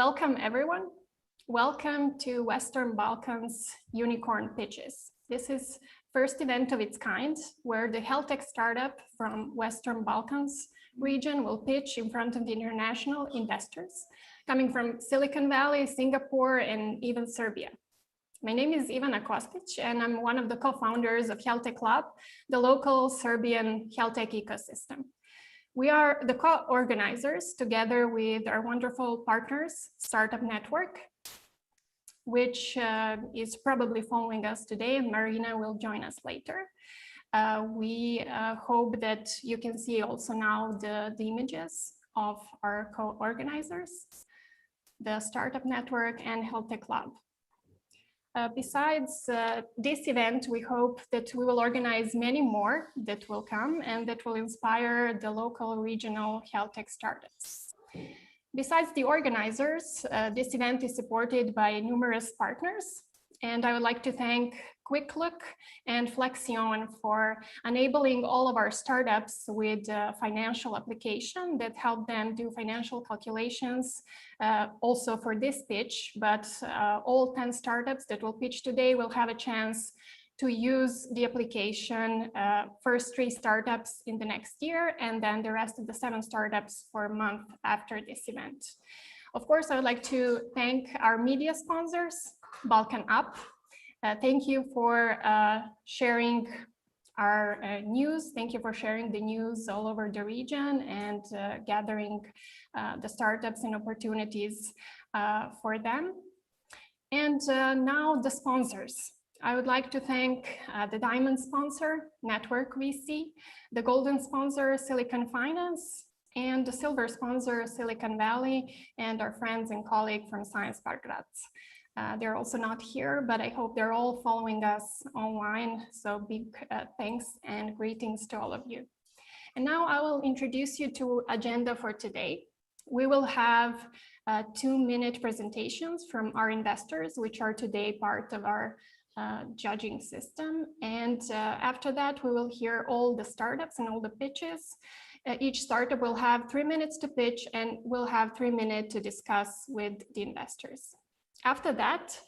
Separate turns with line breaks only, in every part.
Welcome, everyone. Welcome to Western Balkans Unicorn Pitches. This is first event of its kind where the health tech startup from Western Balkans region will pitch in front of the international investors coming from Silicon Valley, Singapore, and even Serbia. My name is Em-Cath Pitch, and I'm one of the co-founders of HealthTech, the local Serbian health tech ecosystem. We are the co-organizers together with our wonderful partners, Startup.Network, which is probably following us today, and Marina will join us later. We hope that you can see also now the images of our co-organizers, the Startup.Network and HealthTech Lab. Besides this event, we hope that we will organize many more that will come and that will inspire the local regional health tech startups. Besides the organizers, this event is supported by numerous partners, and I would like to thank QuickLook and Flexion for enabling all of our startups with financial application that help them do financial calculations also for this pitch, but all 10 startups that will pitch today will have a chance to use the application, first 3 startups in the next year, and then the rest of the 7 startups for a month after this event. Of course, I would like to thank our media sponsors, Balkan Up. Thank you for sharing our news. Thank you for sharing the news all over the region and gathering the startups and opportunities for them. And now the sponsors. I would like to thank the diamond sponsor, Network VC, the golden sponsor, Silicon Finance, and the silver sponsor, Silicon Valley, and our friends and colleagues from Science Park Graz. They're also not here, but I hope they're all following us online. So big thanks and greetings to all of you. And now I will introduce you to agenda for today. We will have 2-minute presentations from our investors, which are today part of our judging system. And after that, we will hear all the startups and all the pitches. Each startup will have 3 minutes to pitch and we'll have 3 minutes to discuss with the investors. After that,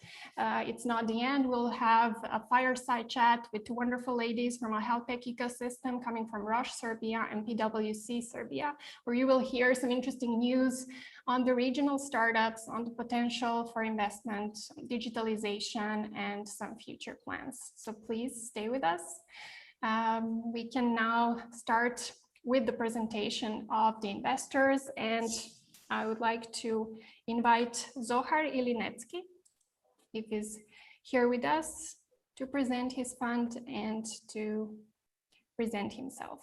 it's not the end. We'll have a fireside chat with 2 wonderful ladies from our health tech ecosystem coming from Roche Serbia and PwC Serbia, where you will hear some interesting news on the regional startups, on the potential for investment, digitalization, and some future plans. So please stay with us. We can now start with the presentation of the investors, and I would like to invite Zohar Ilinetsky, if he's here with us, to present his fund and to present himself.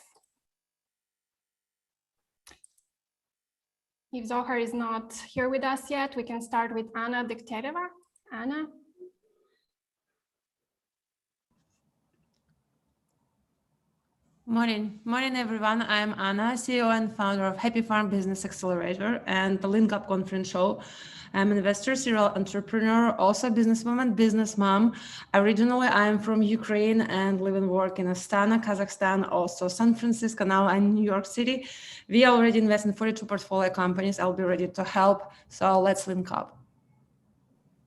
If Zohar is not here with us yet, we can start with Anna Doktorova. Anna.
Morning everyone. I'm Anna, CEO and founder of Happy Farm Business Accelerator and the Link Up Conference Show. I'm an investor, serial entrepreneur, also businesswoman, business mom. Originally, I'm from Ukraine and live and work in Astana, Kazakhstan, also San Francisco now and New York City. We already invest in 42 portfolio companies. I'll be ready to help. So let's link up.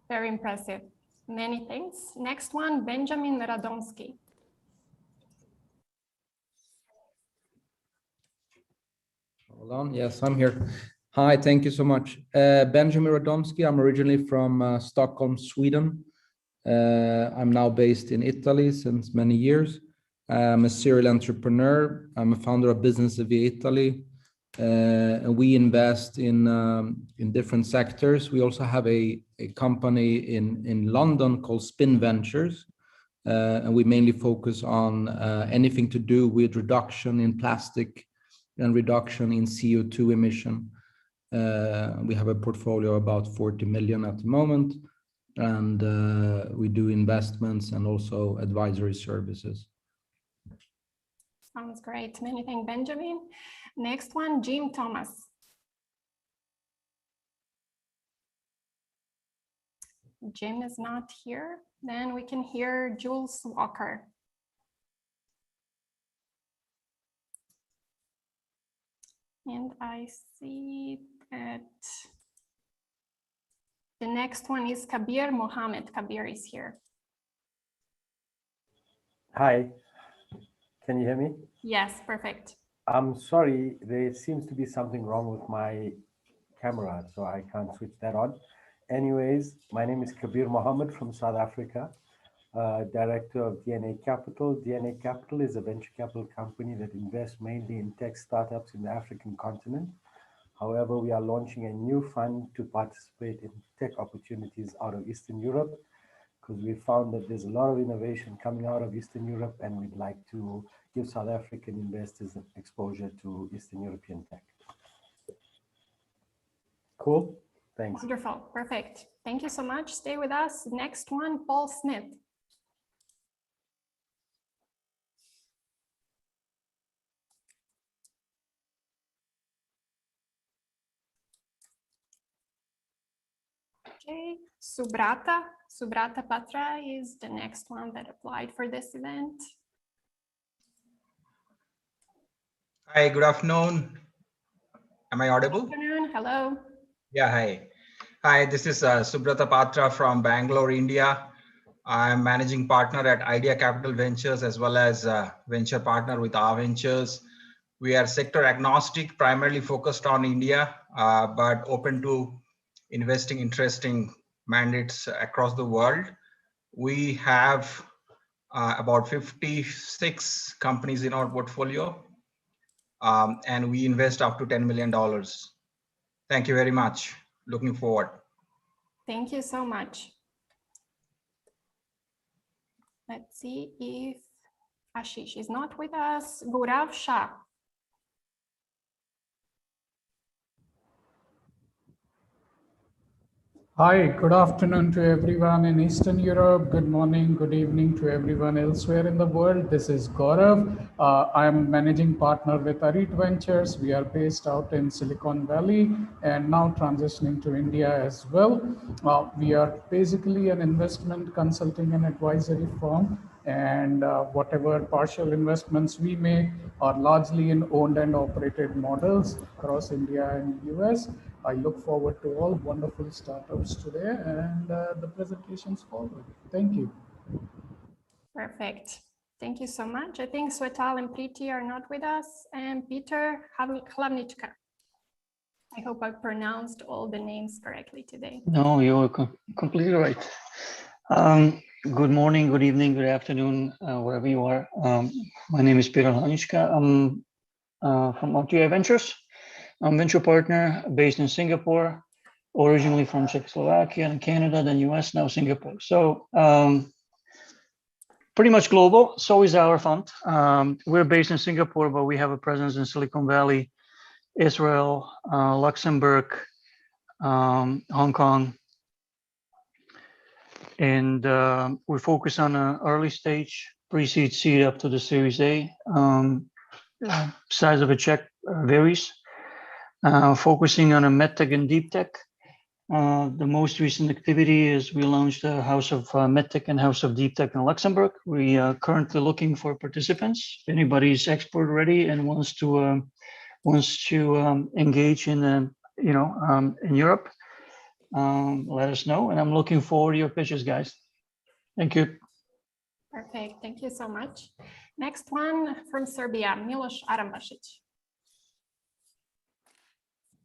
Very impressive. Many thanks. Next one, Benjamin Radomski.
Hold on. Yes, I'm here. Hi, thank you so much. Benjamin Radomski. I'm originally from Stockholm, Sweden. I'm now based in Italy since many years. I'm a serial entrepreneur. I'm a founder of Business via Italy. And we invest in different sectors. We also have a company in London called Spin Ventures. And we mainly focus on anything to do with reduction in plastic and reduction in CO2 emission. We have a portfolio of about 40 million at the moment, and we do investments and also advisory services.
Sounds great. Many thanks, Benjamin. Next one, Jim Thomas. Jim is not here. Then we can hear Jules Walker. And I see that The next one is Kabir Mohammed. Kabir is here.
Hi, can you hear me?
Yes, perfect.
I'm sorry, there seems to be something wrong with my camera, so I can't switch that on. Anyways, my name is Kabir Mohammed from South Africa, director of DNA Capital. DNA Capital is a venture capital company that invests mainly in tech startups in the African continent. However, we are launching a new fund to participate in tech opportunities out of Eastern Europe, because we found that there's a lot of innovation coming out of Eastern Europe, and we'd like to give South African investors exposure to Eastern European tech. Cool, thanks.
Wonderful, perfect. Thank you so much. Stay with us. Next one, Paul Smith. Okay, Subrata Patra is the next one that applied for this event.
Hi, good afternoon. Am I audible?
Good afternoon, hello.
Yeah, hi. Hi, this is Subrata Patra from Bangalore, India. I'm managing partner at Idea Capital Ventures as well as venture partner with our ventures. We are sector agnostic, primarily focused on India, but open to investing interesting mandates across the world. We have about 56 companies in our portfolio, and we invest up to $10 million. Thank you very much. Looking forward.
Thank you so much. Let's see if Ashish is not with us. Gaurav Shah.
Hi, good afternoon to everyone in Eastern Europe. Good morning, good evening to everyone elsewhere in the world. This is Gaurav. I am managing partner with Arit Ventures. We are based out in Silicon Valley and now transitioning to India as well. We are basically an investment consulting and advisory firm, and whatever partial investments we make are largely in owned and operated models across India and US. I look forward to all wonderful startups today and the presentations forward. Thank you.
Perfect. Thank you so much. I think Swetal and Preeti are not with us, and Peter Hlavnička. I hope I pronounced all the names correctly today.
No, you're completely right. Good morning, good evening, good afternoon, wherever you are. My name is Peter Hlavnička. I'm from Doktorijum Ventures. I'm venture partner based in Singapore, originally from Czechoslovakia and Canada, then US, now Singapore. So pretty much global. So is our fund. We're based in Singapore, but we have a presence in Silicon Valley, Israel, Luxembourg, Hong Kong. And we focus on an early stage, pre-seed, seed up to the Series A. Size of a check varies. Focusing on a medtech and deep tech. The most recent activity is we launched a House of Medtech and House of Deep Tech in Luxembourg. We are currently looking for participants. If anybody's export ready and wants to engage in in Europe, let us know. And I'm looking forward to your pitches, guys. Thank you.
Perfect. Thank you so much. Next one from Serbia, Miloš Arambasić.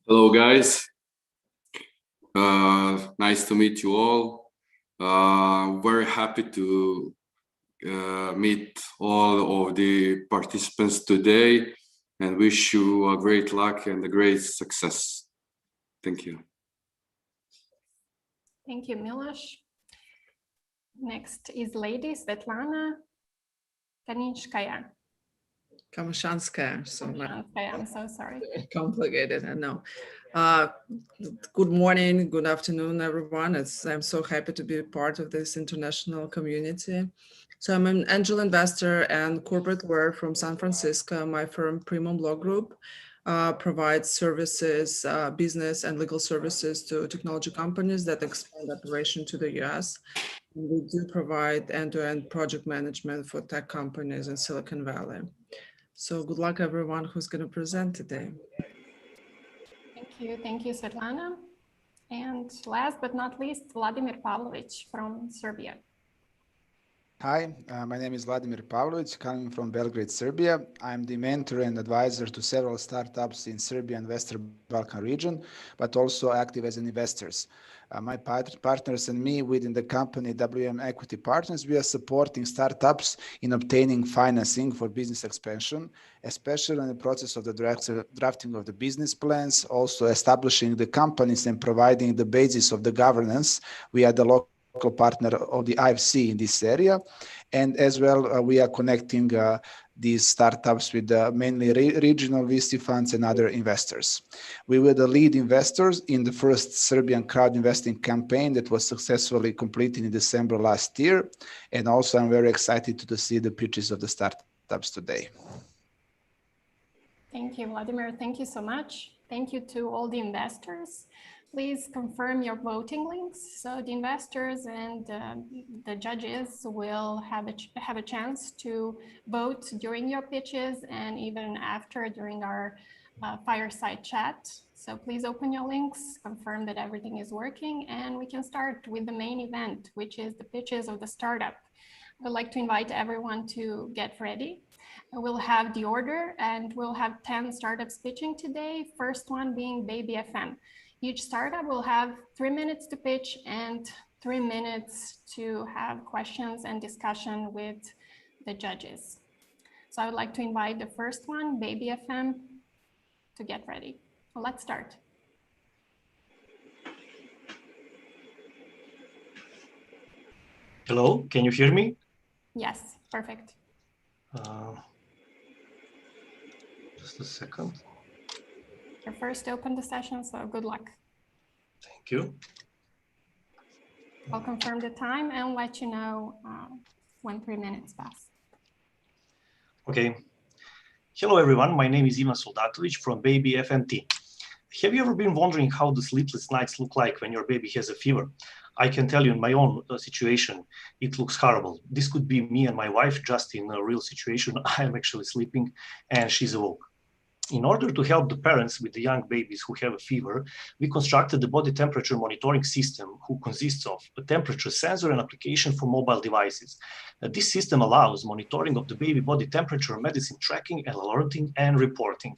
Hello, guys. Nice to meet you all. Very happy to meet all of the participants today and wish you a great luck and a great success. Thank you.
Thank you, Miloš. Next is lady Svetlana Kaninskaya.
Kamshanskaya.
I'm so sorry.
Complicated, I know. Good morning, good afternoon, everyone. I'm so happy to be part of this international community. So I'm an angel investor and corporate lawyer from San Francisco. My firm, Primum Law Group, provides services, business and legal services to technology companies that expand operation to the US. We do provide end-to-end project management for tech companies in Silicon Valley. So good luck, everyone who's going to present today.
Thank you, Svetlana. And last but not least, Vladimir Pavlović from Serbia.
Hi, my name is Vladimir Pavlović, coming from Belgrade, Serbia. I'm the mentor and advisor to several startups in Serbia and Western Balkan region, but also active as investors. My partners and me within the company WM Equity Partners, we are supporting startups in obtaining financing for business expansion, especially in the process of the drafting of the business plans, also establishing the companies and providing the basis of the governance. We are the local partner of the IFC in this area, and as well we are connecting these startups with mainly regional VC funds and other investors. We were the lead investors in the first Serbian crowd investing campaign that was successfully completed in December last year, and also I'm very excited to see the pitches of the startups today.
Thank you, Vladimir. Thank you so much. Thank you to all the investors. Please confirm your voting links so the investors and the judges will have a chance to vote during your pitches and even after during our fireside chat. So please open your links, confirm that everything is working, and we can start with the main event, which is the pitches of the startup. I'd like to invite everyone to get ready. We'll have the order and we'll have 10 startups pitching today. First one being Baby FM. Each startup will have 3 minutes to pitch and 3 minutes to have questions and discussion with the judges. So I would like to invite the first one, Baby FM, to get ready. Let's start.
Hello, can you hear me?
Yes, perfect.
Just a second.
You're first to open the session, so good luck.
Thank you.
I'll confirm the time and let you know when 3 minutes pass.
Okay. Hello, everyone. My name is Ivan Soldatovic from Baby FM team. Have you ever been wondering how the sleepless nights look like when your baby has a fever? I can tell you in my own situation, it looks horrible. This could be me and my wife just in a real situation. I am actually sleeping and she's awoke. In order to help the parents with the young babies who have a fever, we constructed the body temperature monitoring system, who consists of a temperature sensor and application for mobile devices. This system allows monitoring of the baby body temperature, medicine tracking, and alerting and reporting.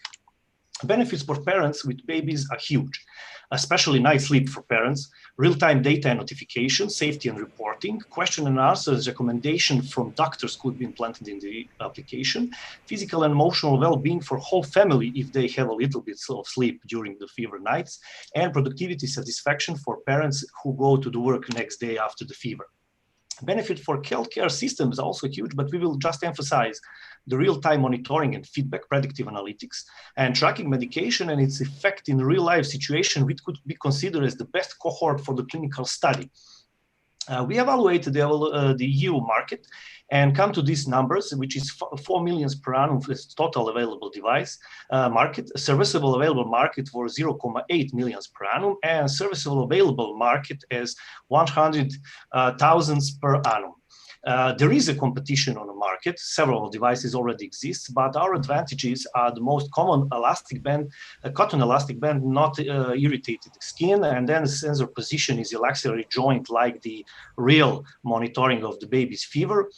Benefits for parents with babies are huge, especially night sleep for parents, real-time data and notification, safety and reporting, question and answers, recommendation from doctors could be implanted in the application, physical and emotional well-being for whole family if they have a little bit of sleep during the fever nights, and productivity satisfaction for parents who go to the work next day after the fever. Benefit for healthcare systems are also huge, but we will just emphasize the real-time monitoring and feedback, predictive analytics, and tracking medication and its effect in real-life situation, which could be considered as the best cohort for the clinical study. We evaluated the EU market and come to these numbers, which is 4 million per annum as total available device market, serviceable available market for 0.8 million per annum, and serviceable available market as 100,000 per annum. There is a competition on the market. Several devices already exist, but our advantages are the most common elastic band, cotton elastic band, not irritated skin, and then the sensor position is axillary joint like the real monitoring of the baby's fever.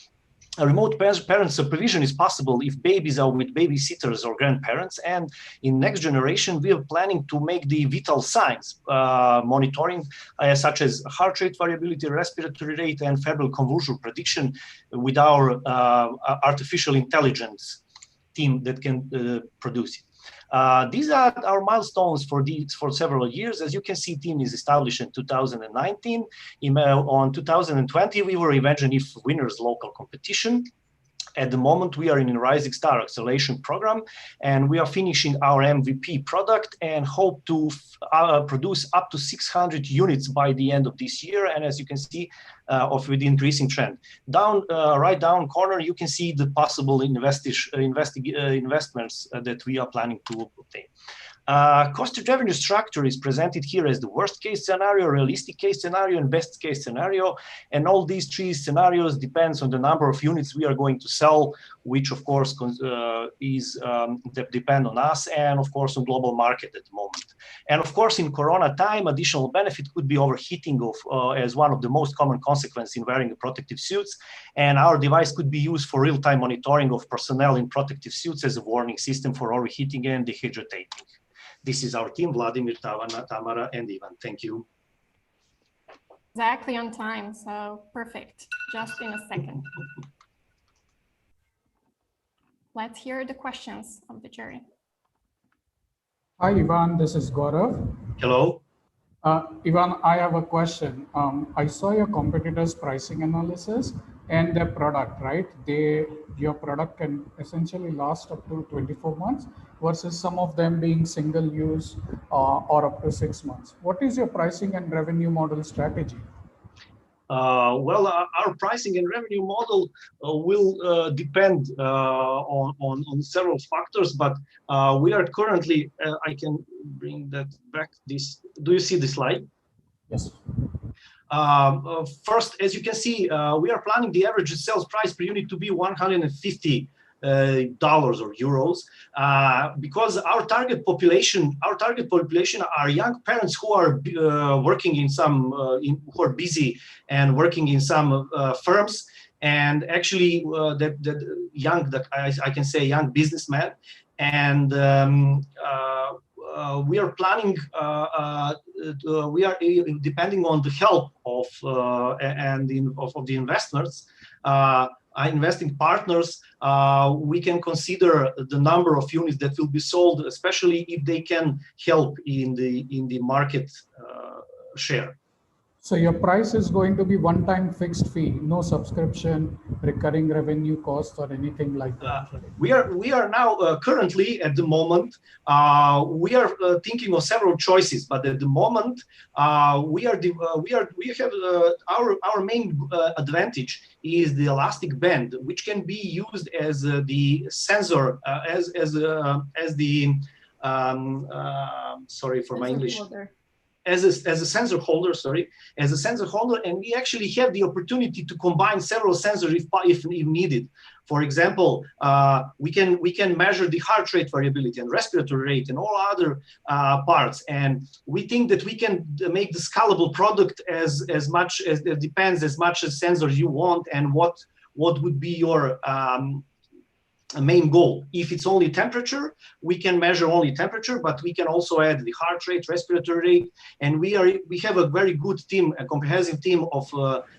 A remote parent supervision is possible if babies are with babysitters or grandparents, and in next generation we are planning to make the vital signs monitoring such as heart rate variability, respiratory rate, and febrile convulsion prediction with our artificial intelligence team that can produce it. These are our milestones for several years. As you can see, team is established in 2019. On 2020, we were eventually winners local competition. At the moment, we are in a Rising Star Acceleration Program, and we are finishing our MVP product and hope to produce up to 600 units by the end of this year. And as you can see, with the increasing trend. Right down corner, you can see the possible investments that we are planning to obtain. Cost to revenue structure is presented here as the worst case scenario, realistic case scenario, and best case scenario. And all these three scenarios depends on the number of units we are going to sell, which of course depend on us and of course on global market at the moment. And of course, in Corona time, additional benefit could be overheating as one of the most common consequences in wearing protective suits. And our device could be used for real-time monitoring of personnel in protective suits as a warning system for overheating and dehydrating. This is our team, Vladimir, Tamara, and Ivan. Thank you.
Exactly on time, so perfect, just in a second. Let's hear the questions of the jury.
Hi, Ivan, this is Gaurav.
Hello.
Ivan, I have a question. I saw your competitors' pricing analysis and their product, right? Your product can essentially last up to 24 months versus some of them being single use or up to 6 months. What is your pricing and revenue model strategy?
Well, our pricing and revenue model will depend on several factors, but we are currently, I can bring that back. Do you see the slide?
Yes.
First, as you can see, we are planning the average sales price per unit to be $150 or euros, because our target population are young parents who are working in some who are busy and working in some firms, and actually I can say young businessmen, and we are planning we are depending on the help of the investors. Investing partners, we can consider the number of units that will be sold, especially if they can help in the market share.
So your price is going to be one-time fixed fee, no subscription, recurring revenue cost, or anything like that.
We are now currently at the moment we are thinking of several choices, but at the moment we have our main advantage is the elastic band, which can be used as the sensor sorry for my English. As a sensor holder, and we actually have the opportunity to combine several sensors if needed. For example, we can measure the heart rate variability and respiratory rate and all other parts, and we think that we can make the scalable product as much as it depends as much as sensors you want and what would be your main goal. If it's only temperature, we can measure only temperature, but we can also add the heart rate, respiratory rate, and we have a very good team, a comprehensive team of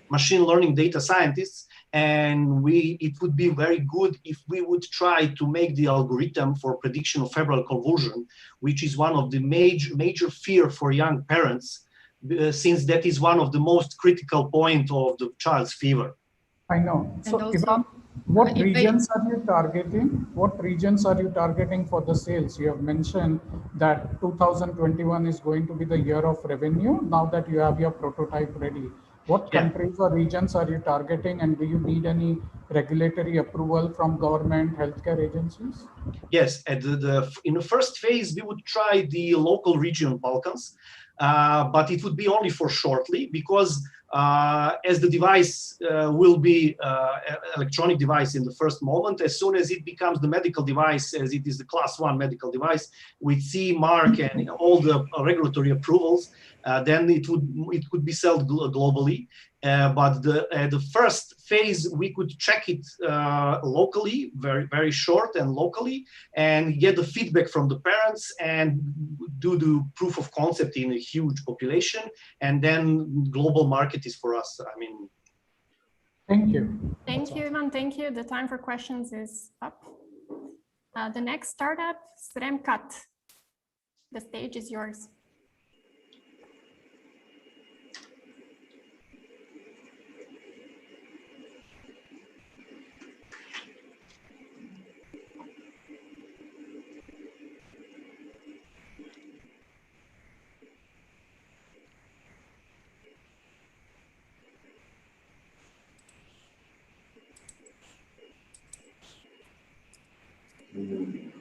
machine learning data scientists, and it would be very good if we would try to make the algorithm for prediction of febrile convulsion, which is one of the major fear for young parents, since that is one of the most critical point of the child's fever.
I know. So Ivan, what regions are you targeting? What regions are you targeting for the sales? You have mentioned that 2021 is going to be the year of revenue now that you have your prototype ready. What countries or regions are you targeting, and do you need any regulatory approval from government, healthcare agencies?
Yes, in the first phase, we would try the local region Balkans, but it would be only for shortly, because as the device will be electronic device in the first moment, as soon as it becomes the medical device, as it is the class 1 medical device with CE mark and all the regulatory approvals, then it could be sold globally. But the first phase, we could check it locally, very, very short and locally, and get the feedback from the parents and do the proof of concept in a huge population. And then global market is for us. I mean.
Thank you.
Thank you, Ivan. Thank you. The time for questions is up. The next startup is Em-Cath. The stage is yours.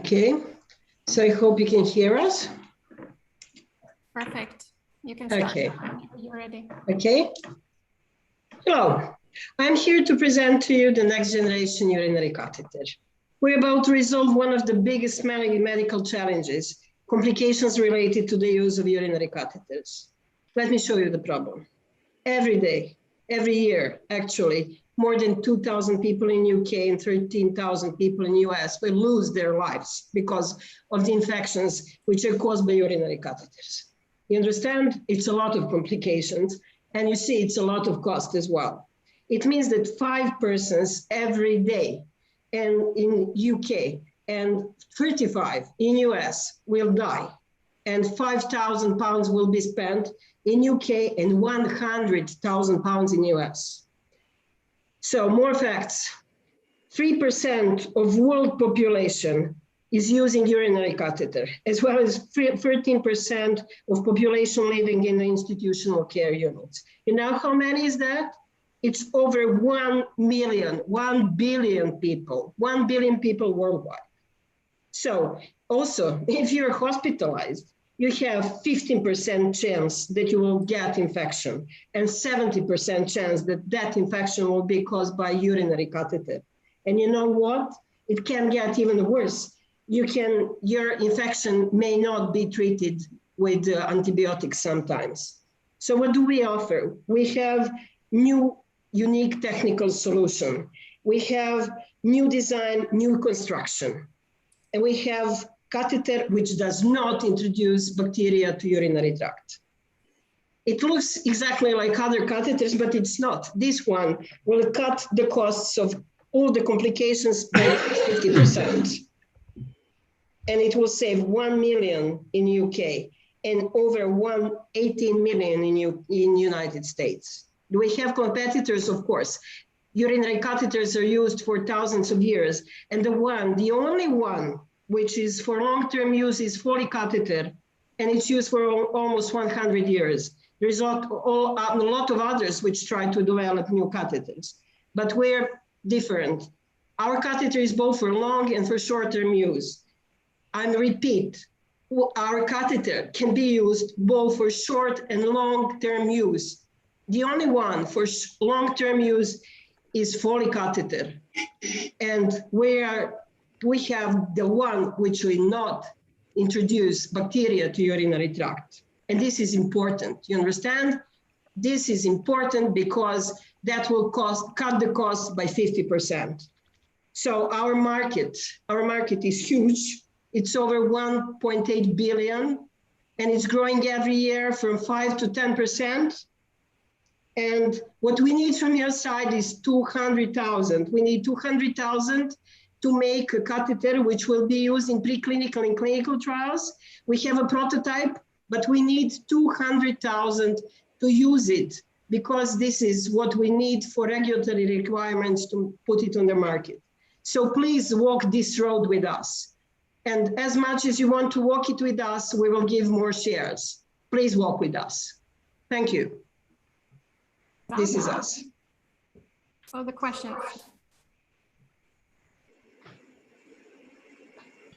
Okay, so I hope you can hear us.
Perfect. You can start.
Okay.
You're ready.
Okay. Hello, I'm here to present to you the next generation urinary catheter. We're about to resolve one of the biggest medical challenges, complications related to the use of urinary catheters. Let me show you the problem. Every day, every year, actually, more than 2,000 people in UK and 13,000 people in US will lose their lives because of the infections which are caused by urinary catheters. You understand? It's a lot of complications, and you see it's a lot of cost as well. It means that 5 persons every day and in UK and 35 in US will die, and £5,000 will be spent in UK and £100,000 in US. So more facts. 3% of world population is using urinary catheter, as well as 13% of population living in the institutional care units. You know how many is that? It's over 1 million, 1 billion people, 1 billion people worldwide. So also, if you're hospitalized, you have 15% chance that you will get infection and 70% chance that that infection will be caused by urinary catheter. And you know what? It can get even worse. Your infection may not be treated with antibiotics sometimes. So what do we offer? We have new unique technical solution. We have new design, new construction. And we have catheter which does not introduce bacteria to urinary tract. It looks exactly like other catheters, but it's not. This one will cut the costs of all the complications by 50%. And it will save 1 million in UK and over 18 million in United States. Do we have competitors? Of course. Urinary catheters are used for thousands of years. And the only one which is for long-term use is Foley catheter, and it's used for almost 100 years. There's a lot of others which try to develop new catheters, but we're different. Our catheter is both for long and for short-term use. And repeat, our catheter can be used both for short and long-term use. The only one for long-term use is Foley catheter. And we have the one which will not introduce bacteria to urinary tract. And this is important, you understand? This is important because that will cut the cost by 50%. So our market is huge. It's over 1.8 billion, and it's growing every year from 5 to 10%. And what we need from your side is 200,000. We need 200,000 to make a catheter which will be used in preclinical and clinical trials. We have a prototype, but we need 200,000 to use it because this is what we need for regulatory requirements to put it on the market. So please walk this road with us. And as much as you want to walk it with us, we will give more shares. Please walk with us. Thank you. This is us.
So the question.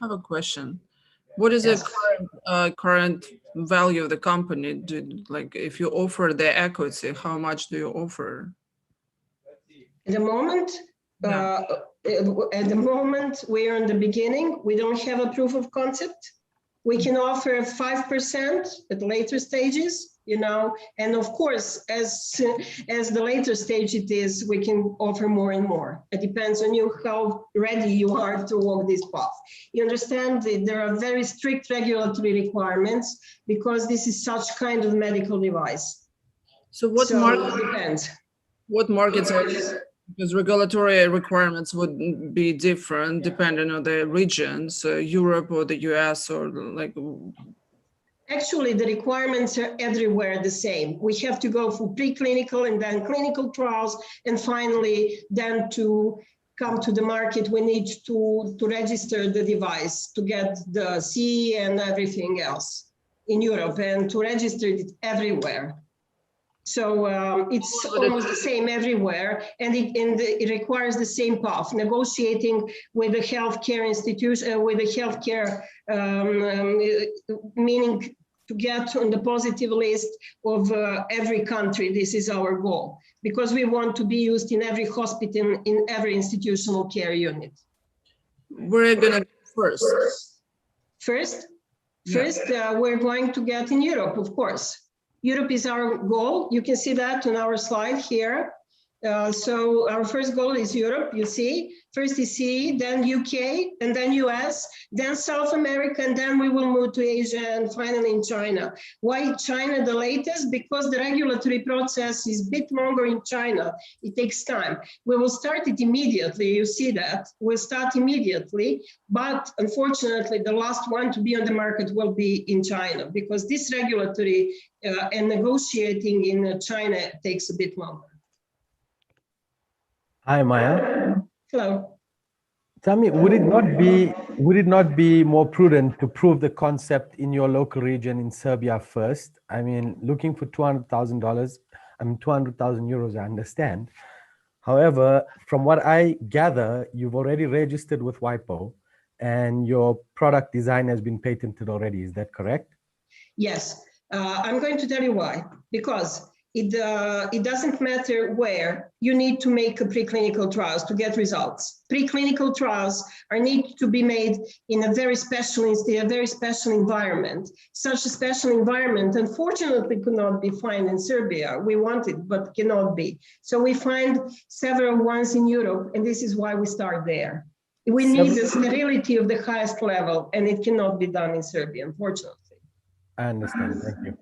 I have a question. What is the current value of the company? Like if you offer the equity, how much do you offer?
At the moment, we are in the beginning. We don't have a proof of concept. We can offer 5% at later stages, you know, and of course, as the later stage it is, we can offer more and more. It depends on you, how ready you are to walk this path. You understand that there are very strict regulatory requirements because this is such kind of medical device.
So what market
depends?
What markets are these? Because regulatory requirements would be different depending on the region, so Europe or the US or like.
Actually, the requirements are everywhere the same. We have to go for preclinical and then clinical trials, and finally, then to come to the market, we need to register the device to get the CE and everything else in Europe, and to register it everywhere. So it's almost the same everywhere, and it requires the same path, negotiating with the healthcare institution, with the healthcare, meaning to get on the positive list of every country. This is our goal, because we want to be used in every hospital, in every institutional care unit.
We're gonna go first.
First? First, we're going to get in Europe, of course. Europe is our goal. You can see that on our slide here. So our first goal is Europe, you see. First is CE, then UK, and then US, then South America, and then we will move to Asia and finally in China. Why China the latest? Because the regulatory process is a bit longer in China. It takes time. We will start it immediately, you see that. We'll start immediately, but unfortunately the last one to be on the market will be in China because this regulatory and negotiating in China takes a bit longer.
Hi, Maya.
Hello.
Tell me, would it not be more prudent to prove the concept in your local region in Serbia first? I mean, looking for $200,000, I mean, 200,000 euros, I understand. However, from what I gather, you've already registered with WIPO and your product design has been patented already. Is that correct?
Yes. I'm going to tell you why. Because it doesn't matter where you need to make a preclinical trials to get results. Preclinical trials need to be made in a very special environment. Such a special environment, unfortunately, could not be found in Serbia. We want it, but cannot be. So we find several ones in Europe, and this is why we start there. We need the sterility of the highest level, and it cannot be done in Serbia, unfortunately.
I understand. Thank you.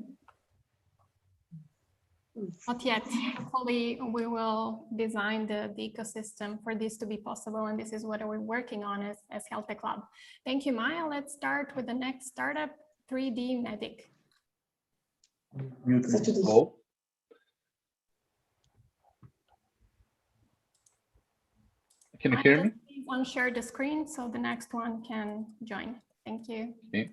Not yet. Hopefully, we will design the ecosystem for this to be possible, and this is what we're working on as Health Tech Lab. Thank you, Maya. Let's start with the next startup, 3D Medic.
Hello. Can you hear me?
Please unshare the screen so the next one can join. Thank you.
Okay.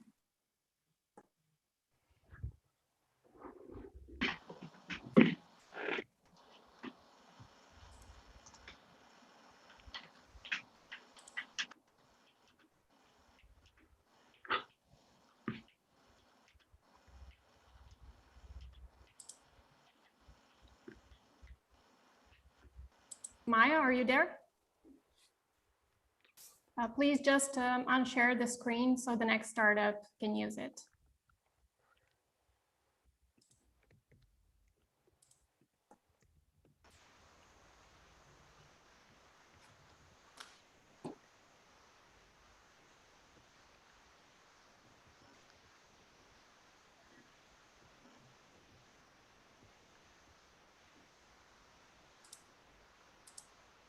Maya, are you there? Please just unshare the screen so the next startup can use it.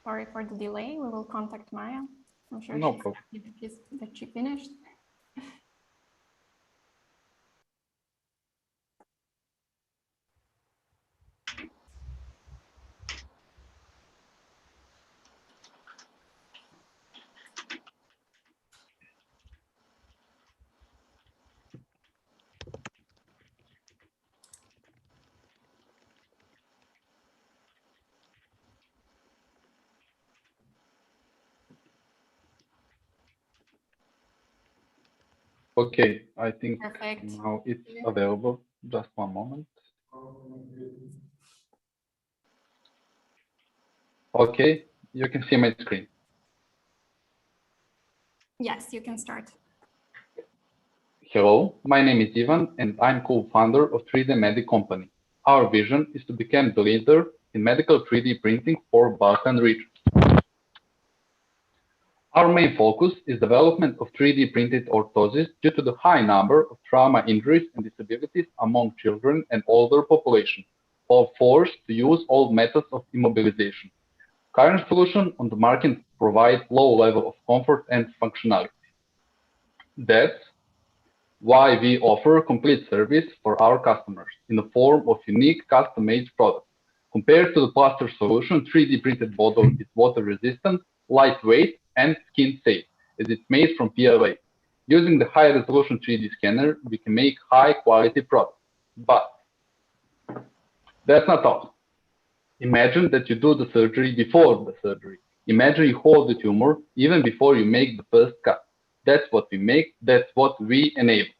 Sorry for the delay. We will contact Maya. I'm sure
No problem.
that she finished.
Okay, I think
Perfect.
now it's available. Just one moment. Okay, you can see my screen.
Yes, you can start.
Hello, my name is Ivan and I'm co-founder of 3D Medic company. Our vision is to become the leader in medical 3D printing for Balkan region. Our main focus is development of 3D printed orthoses due to the high number of trauma injuries and disabilities among children and older population, all forced to use old methods of immobilization. Current solution on the market provides low level of comfort and functionality. That's why we offer complete service for our customers in the form of unique custom-made products. Compared to the plaster solution, 3D printed bottle is water resistant, lightweight, and skin safe, as it's made from PLA. Using the high resolution 3D scanner, we can make high quality products. But that's not all. Imagine that you do the surgery before the surgery. Imagine you hold the tumor even before you make the first cut. That's what we make, that's what we enable.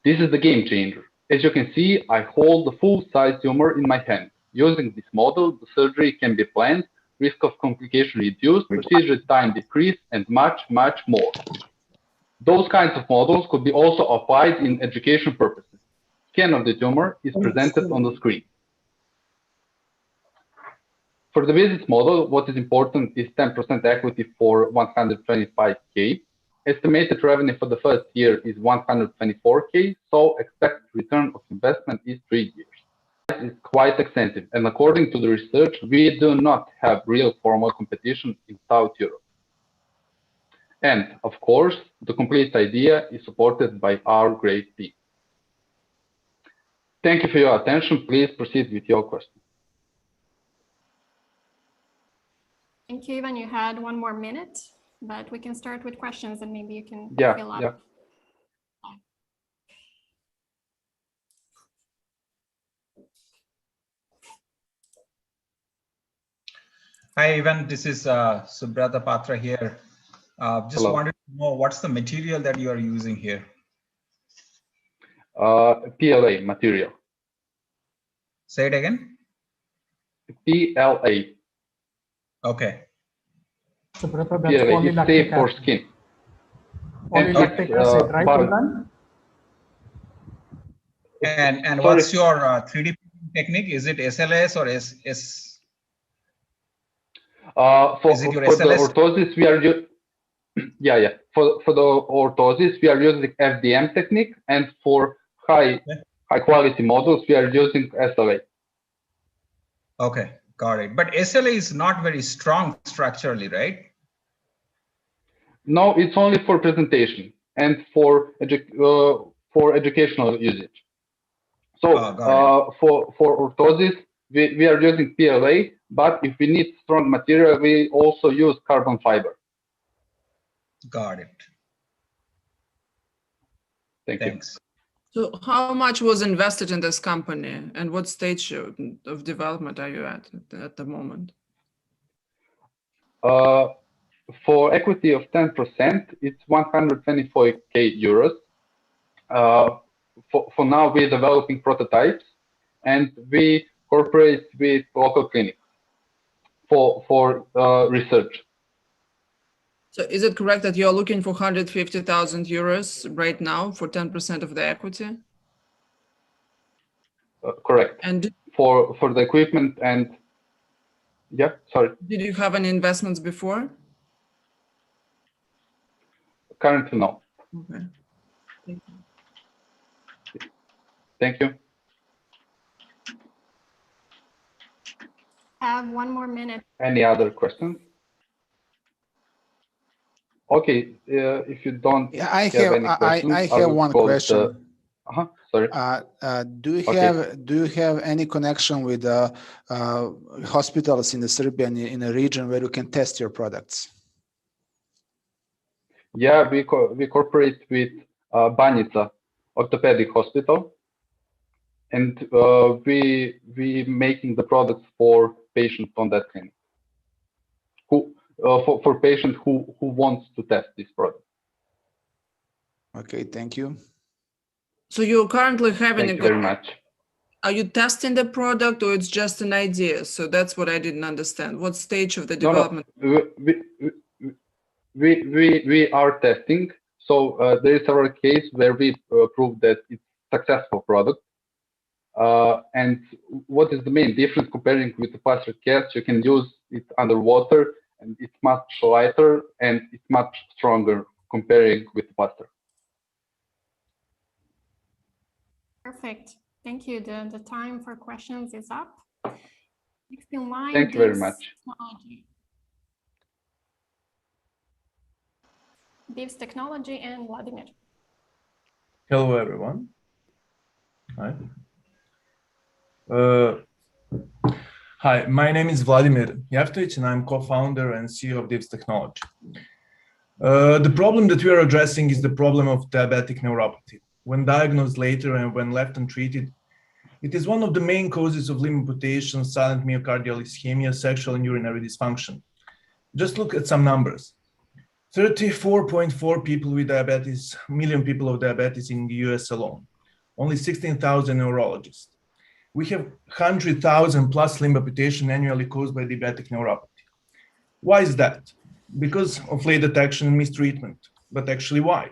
This is the game changer. As you can see, I hold the full-size tumor in my hand. Using this model, the surgery can be planned, risk of complication reduced, procedure time decreased, and much, much more. Those kinds of models could be also applied in education purposes. Scan of the tumor is presented on the screen. For the business model, what is important is 10% equity for 125K. Estimated revenue for the first year is 124K, so expected return of investment is 3 years. It's quite extensive, and according to the research, we do not have real formal competition in South Europe. And of course, the complete idea is supported by our great team. Thank you for your attention. Please proceed with your question.
Thank you, Ivan. You had 1 more minute, but we can start with questions and maybe you can fill up.
Yeah.
Hi, Ivan. This is Subrata Patra here. Just
Hello.
wanted to know what's the material that you are using here?
PLA material.
Say it again.
PLA.
Okay.
Subrata, that's
PLA is
polylactic
safe for
acid.
skin.
Polylactic acid, right, Ivan?
And what's your 3D technique? Is it SLS or S?
For
SLS?
the orthosis, we are For the orthosis, we are using FDM technique, and for high quality models, we are using SLA.
Okay, got it. But SLA is not very strong structurally, right?
No, it's only for presentation and for educational usage. So for orthosis, we are using PLA, but if we need strong material, we also use carbon fiber.
Got it.
Thanks.
So how much was invested in this company and what stage of development are you at the moment?
For equity of 10%, it's 124K euros. For now, we're developing prototypes and we cooperate with local clinics for research.
So is it correct that you're looking for 150,000 euros right now for 10% of the equity?
Correct.
And
for the equipment and sorry.
Did you have any investments before?
Currently, no.
Okay. Thank you.
Thank you.
Have 1 more minute.
Any other questions? Okay, if you don't have any questions,
I have one question.
Sorry.
Do you have any connection with hospitals in Serbia in a region where you can test your products?
Yeah, we cooperate with Banjica Orthopedic Hospital, and we making the products for patients on that clinic. For patients who wants to test this product.
Okay, thank you.
So you're currently having
Thank you very much.
Are you testing the product or it's just an idea? So that's what I didn't understand. What stage of the development?
No. We are testing. So there is several cases where we prove that it's successful product. And what is the main difference comparing with the plaster cast? You can use it underwater, and it's much lighter and it's much stronger comparing with the plaster.
Perfect. Thank you. The time for questions is up. Next in line,
thank you very much.
Divs Technology and Vladimir.
Hello, everyone. Hi. Hi, my name is Vladimir Jeftovic, and I'm co-founder and CEO of Divs Technology. The problem that we are addressing is the problem of diabetic neuropathy. When diagnosed later and when left untreated, it is one of the main causes of limb amputation, silent myocardial ischemia, sexual and urinary dysfunction. Just look at some numbers. 34.4 people with diabetes, million people of diabetes in the US alone. Only 16,000 neurologists. We have 100,000 plus limb amputation annually caused by diabetic neuropathy. Why is that? Because of late detection and mistreatment. But actually why?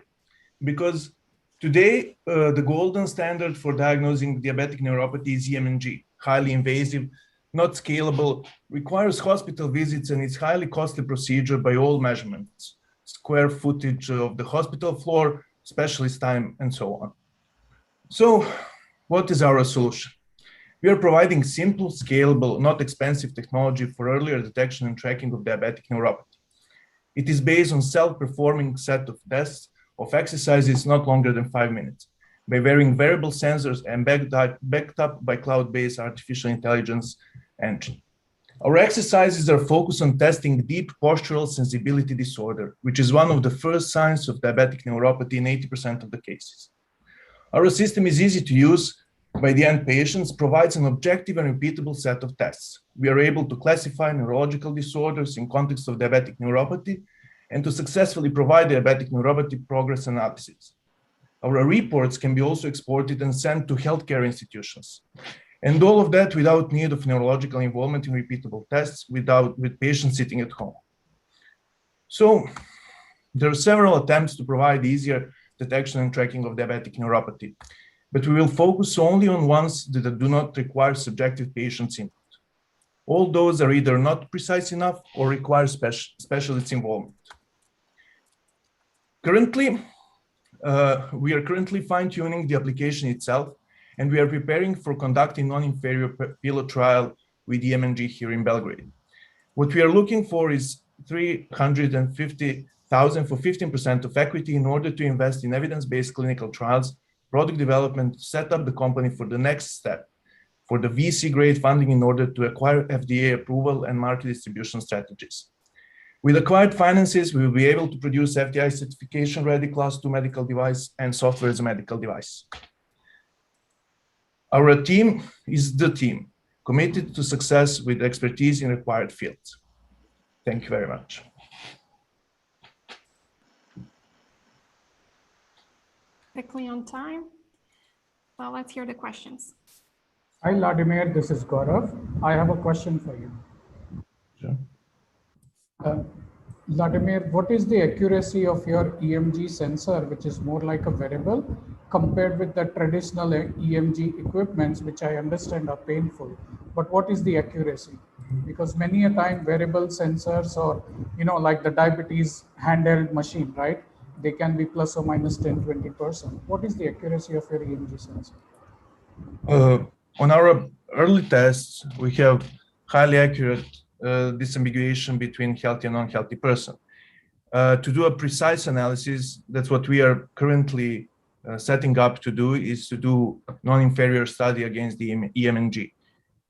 because today the golden standard for diagnosing diabetic neuropathy is EMG, highly invasive, not scalable, requires hospital visits, and it's highly costly procedure by all measurements, square footage of the hospital floor, specialist time, and so on. So what is our solution? We are providing simple, scalable, not expensive technology for earlier detection and tracking of diabetic neuropathy. It is based on self-performing set of tests of exercises not longer than 5 minutes by wearing wearable sensors and backed up by cloud-based artificial intelligence engine. Our exercises are focused on testing deep postural sensibility disorder, which is one of the first signs of diabetic neuropathy in 80% of the cases. Our system is easy to use by the end patients, provides an objective and repeatable set of tests. We are able to classify neurological disorders in context of diabetic neuropathy and to successfully provide diabetic neuropathy progress analysis. Our reports can be also exported and sent to healthcare institutions. And all of that without need of neurological involvement in repeatable tests, with patients sitting at home. So there are several attempts to provide easier detection and tracking of diabetic neuropathy, but we will focus only on ones that do not require subjective patient's input. All those are either not precise enough or require specialist involvement. Currently, we are currently fine-tuning the application itself, and we are preparing for conducting non-inferior pilot trial with EMG here in Belgrade. What we are looking for is 350,000 for 15% of equity in order to invest in evidence-based clinical trials, product development, set up the company for the next step, for the VC grade funding in order to acquire FDA approval and market distribution strategies. With acquired finances, we will be able to produce FDA certification ready class 2 medical device and software as a medical device. Our team is the team, committed to success with expertise in required fields. Thank you very much.
Quickly on time. Well, let's hear the questions.
Hi, Vladimir. This is Gaurav. I have a question for you.
Sure.
Vladimir, what is the accuracy of your EMG sensor, which is more like a wearable, compared with the traditional EMG equipments, which I understand are painful? But what is the accuracy? Because many a time wearable sensors or, like the diabetes handheld machine, right? They can be plus or minus 10, 20%. What is the accuracy of your EMG sensor?
On our early tests, we have highly accurate disambiguation between healthy and unhealthy person. To do a precise analysis, that's what we are currently setting up to do, is to do non-inferior study against the EMG.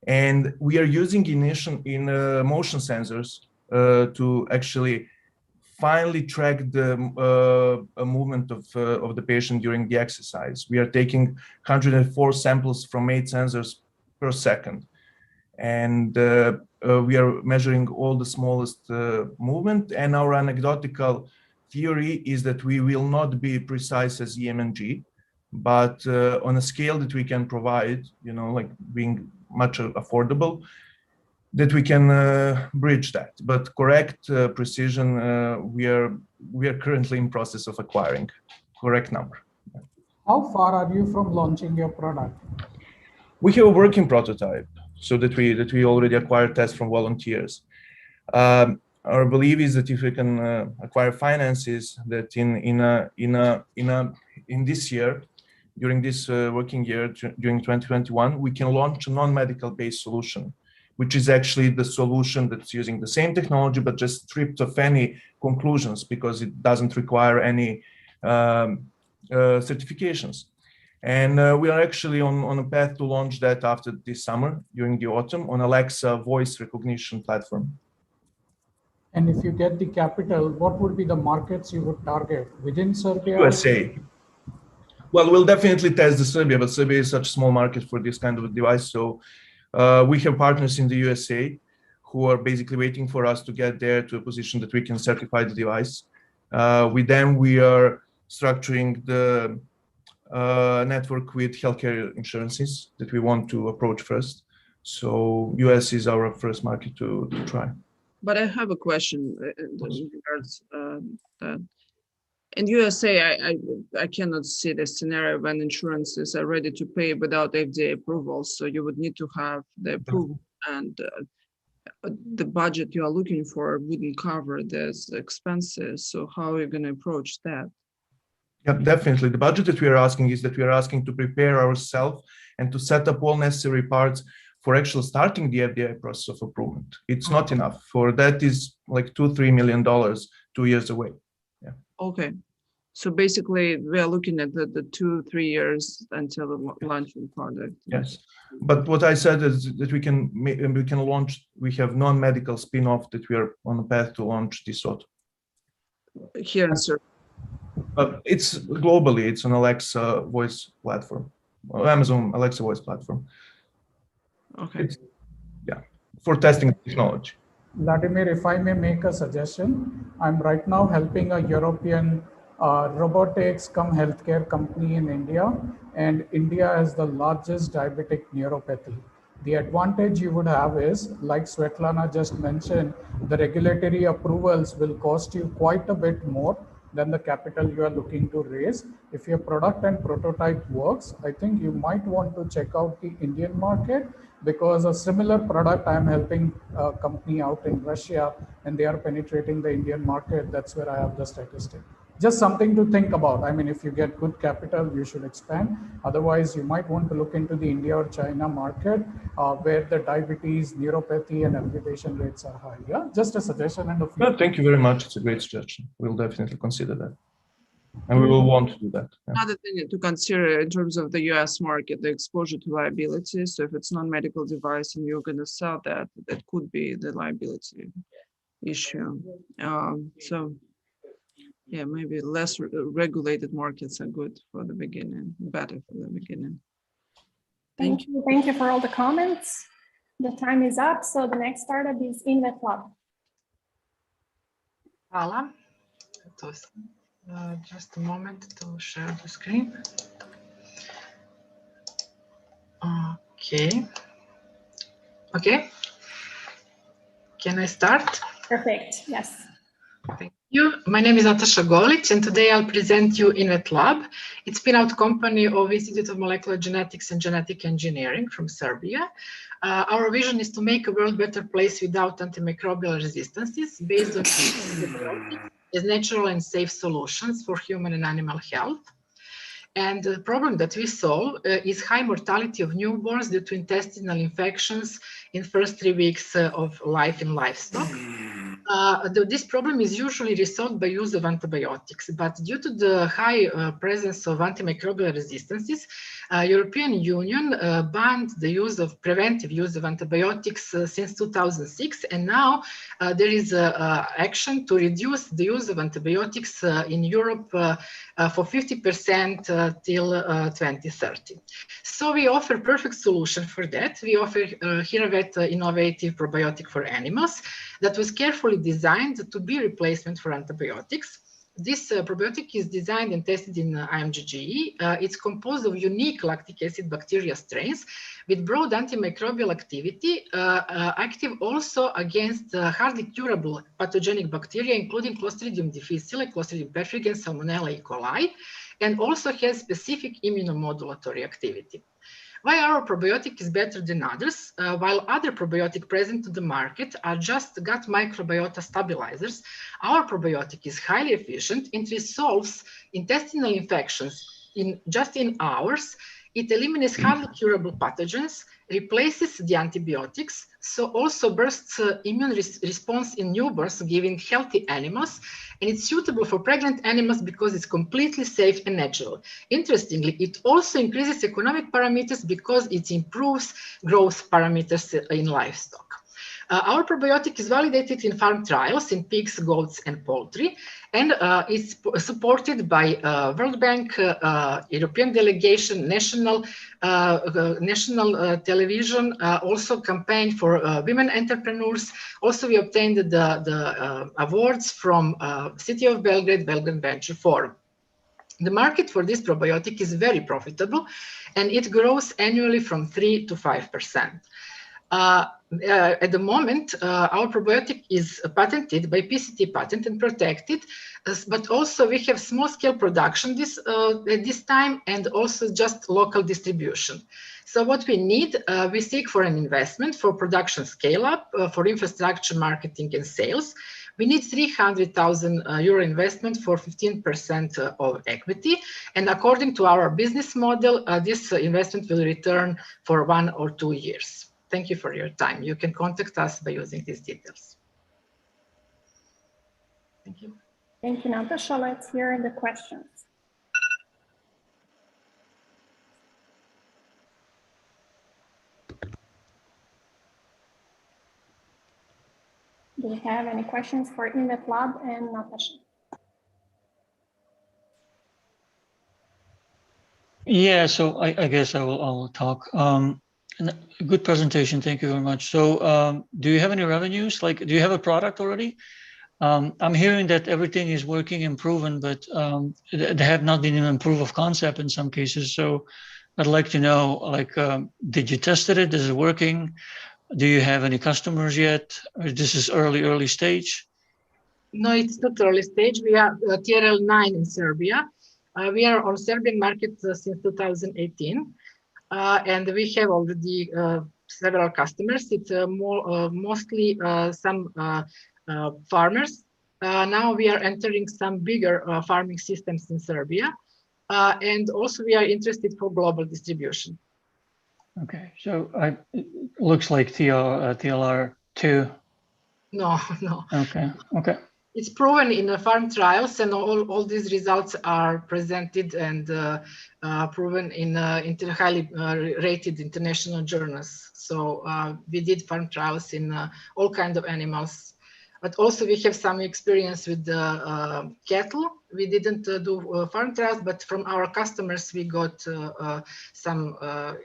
And we are using in motion sensors to actually finally track the movement of the patient during the exercise. We are taking 104 samples from 8 sensors per second. And we are measuring all the smallest movement. And our anecdotal theory is that we will not be precise as EMG, but on a scale that we can provide, like being much affordable, that we can bridge that. But correct precision, we are currently in process of acquiring correct number.
How far are you from launching your product?
We have a working prototype, so that we already acquired tests from volunteers. Our belief is that if we can acquire finances, that in this year, during this working year, during 2021, we can launch a non-medical based solution, which is actually the solution that's using the same technology, but just stripped of any conclusions because it doesn't require any certifications. And we are actually on a path to launch that after this summer, during the autumn, on Alexa voice recognition platform.
And if you get the capital, what would be the markets you would target within Serbia?
USA. Well, we'll definitely test the Serbia, but Serbia is such a small market for this kind of a device. So we have partners in the USA who are basically waiting for us to get there to a position that we can certify the device. With them, we are structuring the network with healthcare insurances that we want to approach first. So US is our first market to try.
But I have a question in regards that. In USA, I cannot see the scenario when insurances are ready to pay without FDA approval. So you would need to have the approval, and the budget you are looking for wouldn't cover these expenses. So how are you going to approach that?
Yeah, definitely. The budget that we are asking is that we are asking to prepare ourselves and to set up all necessary parts for actually starting the FDA process of approval. It's not enough. For that is like $2-3 million 2 years away. Yeah.
Okay. So basically, we are looking at the 2-3 years until the launching product.
Yes. But what I said is that we can launch, we have non-medical spin-off that we are on the path to launch this autumn.
Here in Serbia.
It's globally, it's an Alexa voice platform, Amazon Alexa voice platform.
Okay.
Yeah, for testing technology.
Vladimir, if I may make a suggestion, I'm right now helping a European robotics cum healthcare company in India, and India is the largest diabetic neuropathy. The advantage you would have is, like Svetlana just mentioned, the regulatory approvals will cost you quite a bit more than the capital you are looking to raise. If your product and prototype works, I think you might want to check out the Indian market, because a similar product, I'm helping a company out in Russia and they are penetrating the Indian market. That's where I have the statistic. Just something to think about. I mean, if you get good capital, you should expand. Otherwise, you might want to look into the India or China market where the diabetes, neuropathy, and amputation rates are high. Yeah, just a suggestion. And
well, thank you very much. It's a great suggestion. We'll definitely consider that. And we will want to do that. Yeah.
Another thing to consider in terms of the US market, the exposure to liability. So if it's non-medical device and you're going to sell that, that could be the liability issue. So yeah, maybe less regulated markets are good for the beginning, better for the beginning.
Thank you. Thank you for all the comments. The time is up. So the next startup is InvetLab.
Hvala. Just a moment to share the screen. Okay. Okay. Can I start?
Perfect. Yes.
Thank you. My name is Natasha Golic, and today I'll present you InvetLab. It's a spin-out company of Institute of Molecular Genetics and Genetic Engineering from Serbia. Our vision is to make a world better place without antimicrobial resistances based on as natural and safe solutions for human and animal health. And the problem that we solve is high mortality of newborns due to intestinal infections in first 3 weeks of life in livestock. This problem is usually resolved by use of antibiotics, but due to the high presence of antimicrobial resistances, European Union banned the use of preventive use of antibiotics since 2006, and now there is action to reduce the use of antibiotics in Europe for 50% till 2030. So we offer perfect solution for that. We offer HeraVet innovative probiotic for animals that was carefully designed to be replacement for antibiotics. This probiotic is designed and tested in IMGGE. It's composed of unique lactic acid bacteria strains with broad antimicrobial activity, active also against hardly curable pathogenic bacteria, including Clostridium difficile, Clostridium perfringens, Salmonella E. coli, and also has specific immunomodulatory activity. Why our probiotic is better than others? While other probiotic present to the market are just gut microbiota stabilizers, our probiotic is highly efficient and resolves intestinal infections just in hours. It eliminates hardly curable pathogens, replaces the antibiotics, so also bursts immune response in newborns, giving healthy animals, and it's suitable for pregnant animals because it's completely safe and natural. Interestingly, it also increases economic parameters because it improves growth parameters in livestock. Our probiotic is validated in farm trials in pigs, goats, and poultry, and is supported by World Bank, European delegation, national television, also campaign for women entrepreneurs. Also, we obtained the awards from City of Belgrade, Belgrade Venture Forum. The market for this probiotic is very profitable, and it grows annually from 3 to 5%. At the moment, our probiotic is patented by PCT patent and protected, but also we have small scale production at this time and also just local distribution. So what we need, we seek for an investment for production scale up, for infrastructure, marketing and sales. We need 300,000 euro investment for 15% of equity. And according to our business model, this investment will return for 1 or 2 years. Thank you for your time. You can contact us by using these details. Thank you.
Thank you, Natasha. Let's hear the questions. Do we have any questions for InvetLab and Natasha?
Yeah, so I guess I will talk. Good presentation, thank you very much. So do you have any revenues? Like, do you have a product already? I'm hearing that everything is working and proven, but there have not been even proof of concept in some cases. So I'd like to know, like, did you test it? Is it working? Do you have any customers yet? Or this is early stage?
No, it's not early stage. We are TRL 9 in Serbia. We are on Serbian market since 2018. And we have already several customers. It's mostly some farmers. Now we are entering some bigger farming systems in Serbia. And also we are interested for global distribution.
Okay, so it looks like TLR 2.
No.
Okay.
It's proven in the farm trials, and all these results are presented and proven in highly rated international journals. So we did farm trials in all kinds of animals, but also we have some experience with the cattle. We didn't do farm trials, but from our customers we got some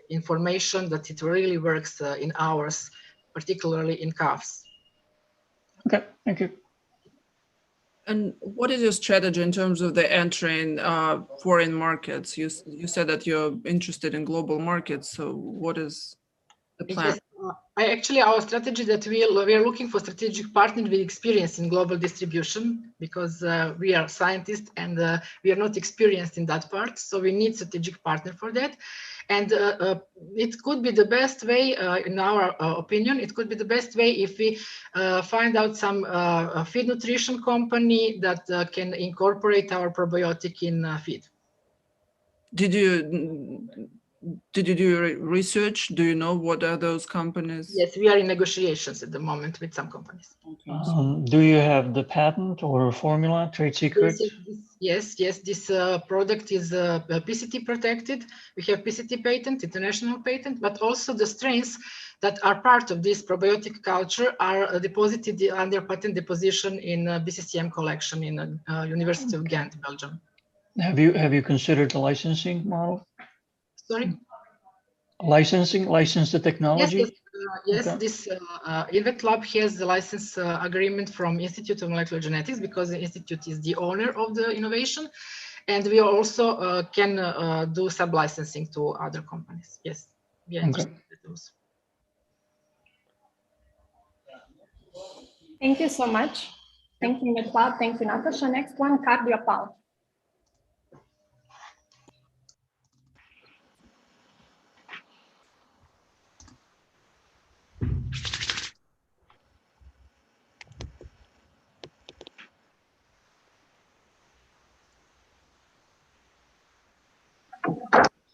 information that it really works in ours, particularly in calves.
Okay, thank you.
And what is your strategy in terms of the entering foreign markets? You said that you're interested in global markets. So what is the plan?
Yes, actually, our strategy that we are looking for strategic partner with experience in global distribution, because we are scientists and we are not experienced in that part. So we need strategic partner for that. And it could be the best way, in our opinion, it could be the best way if we find out some feed nutrition company that can incorporate our probiotic in feed.
Did you do research? Do you know what are those companies?
Yes, we are in negotiations at the moment with some companies.
Do you have the patent or formula, trade secrets?
Yes, this product is PCT protected. We have PCT patent, international patent, but also the strains that are part of this probiotic culture are deposited under patent deposition in BCCM collection in University of Ghent, Belgium.
Have you considered the licensing model?
Sorry?
License the technology?
Yes,
Okay.
this InvetLab has the license agreement from Institute of Molecular Genetics, because the institute is the owner of the innovation, and we also can do sub-licensing to other companies. Yes, we are interested in those.
Thank you so much. Thank you, InvetLab. Thank you, Natasha. Next one, Kardio Pal.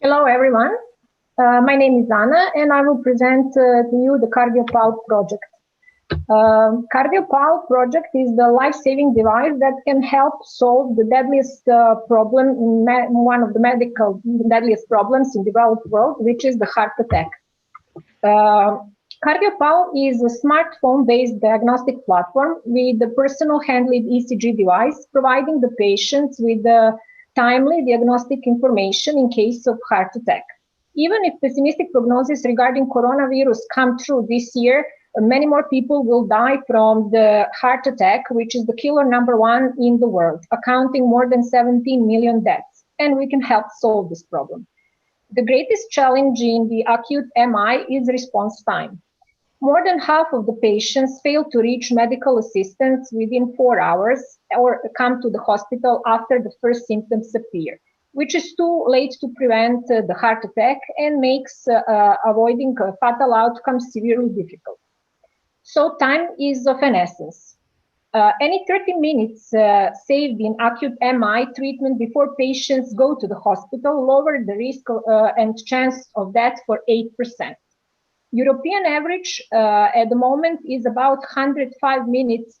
Hello, everyone. My name is Anna, and I will present to you the Kardio Pal project. Kardio Pal project is the life-saving device that can help solve the deadliest problem, one of the medical deadliest problems in the developed world, which is the heart attack. Kardio Pal is a smartphone-based diagnostic platform with a personal handheld ECG device, providing the patients with timely diagnostic information in case of heart attack. Even if pessimistic prognosis regarding coronavirus come true this year, many more people will die from the heart attack, which is the killer #1 in the world, accounting more than 17 million deaths. And we can help solve this problem. The greatest challenge in the acute MI is response time. More than half of the patients fail to reach medical assistance within 4 hours or come to the hospital after the first symptoms appear, which is too late to prevent the heart attack and makes avoiding fatal outcomes severely difficult. So time is of an essence. Any 30 minutes saved in acute MI treatment before patients go to the hospital lower the risk and chance of death for 8%. European average at the moment is about 105 minutes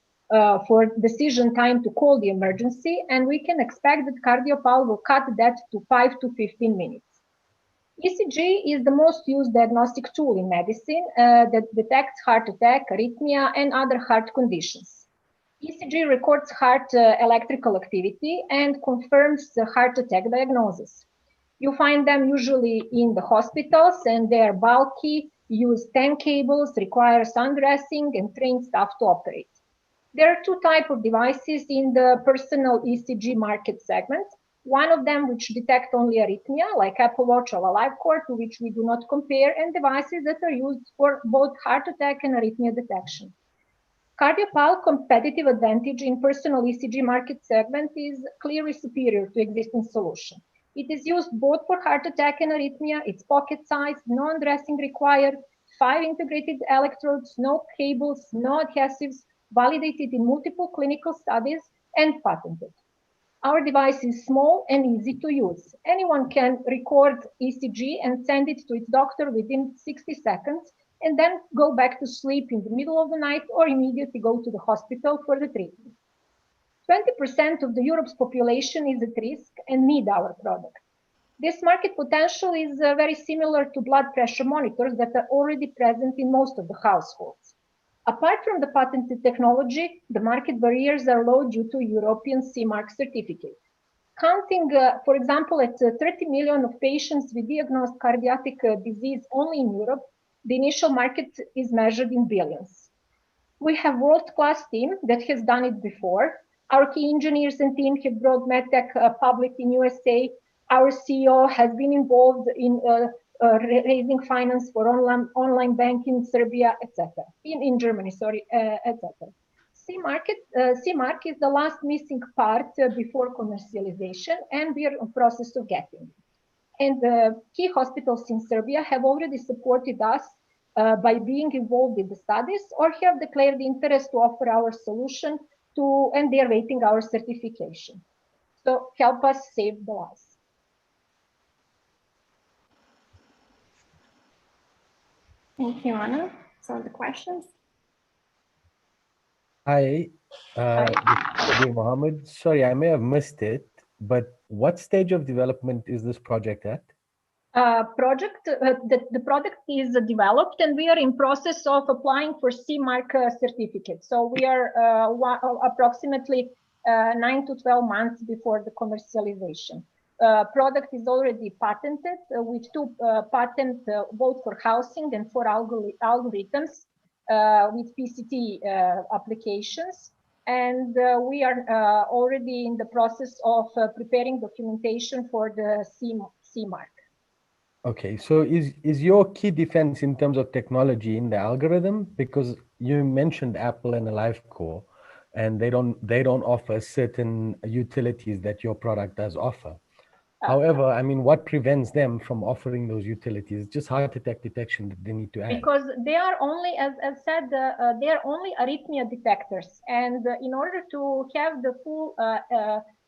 for decision time to call the emergency, and we can expect that Kardio Pal will cut that to 5 to 15 minutes. ECG is the most used diagnostic tool in medicine that detects heart attack, arrhythmia, and other heart conditions. ECG records heart electrical activity and confirms the heart attack diagnosis. You find them usually in the hospitals, and they are bulky, use 10 cables, requires undressing, and trained staff to operate. There are two types of devices in the personal ECG market segment. One of them which detect only arrhythmia, like Apple Watch or AliveCore, to which we do not compare, and devices that are used for both heart attack and arrhythmia detection. Kardio Pal competitive advantage in personal ECG market segment is clearly superior to existing solution. It is used both for heart attack and arrhythmia. It's pocket-sized, no undressing required, 5 integrated electrodes, no cables, no adhesives, validated in multiple clinical studies, and patented. Our device is small and easy to use. Anyone can record ECG and send it to its doctor within 60 seconds, and then go back to sleep in the middle of the night or immediately go to the hospital for the treatment. 20% of the Europe's population is at risk and need our product. This market potential is very similar to blood pressure monitors that are already present in most of the households. Apart from the patented technology, the market barriers are low due to European CE mark certificate. Counting, for example, at 30 million of patients with diagnosed cardiac disease only in Europe, the initial market is measured in billions. We have world-class team that has done it before. Our key engineers and team have brought medtech public in USA. Our CEO has been involved in raising finance for online banking in Serbia, etc. In Germany, sorry, etc. CE mark is the last missing part before commercialization, and we are in process of getting it. And key hospitals in Serbia have already supported us by being involved in the studies or have declared interest to offer our solution and they are waiting our certification. So help us save the lives.
Thank you, Anna. So the questions.
Hi, Mohammed. Sorry, I may have missed it, but what stage of development is this project at?
The product is developed and we are in process of applying for CE mark certificate. So we are approximately 9 to 12 months before the commercialization. Product is already patented with 2 patents both for housing and for algorithms with PCT applications. And we are already in the process of preparing documentation for the CE mark.
Okay, so is your key defense in terms of technology in the algorithm? Because you mentioned Apple and AliveCore, and they don't offer certain utilities that your product does offer. However, I mean, what prevents them from offering those utilities? Just heart attack detection that they need to add.
Because they are only, as said, they are only arrhythmia detectors, and in order to have the full.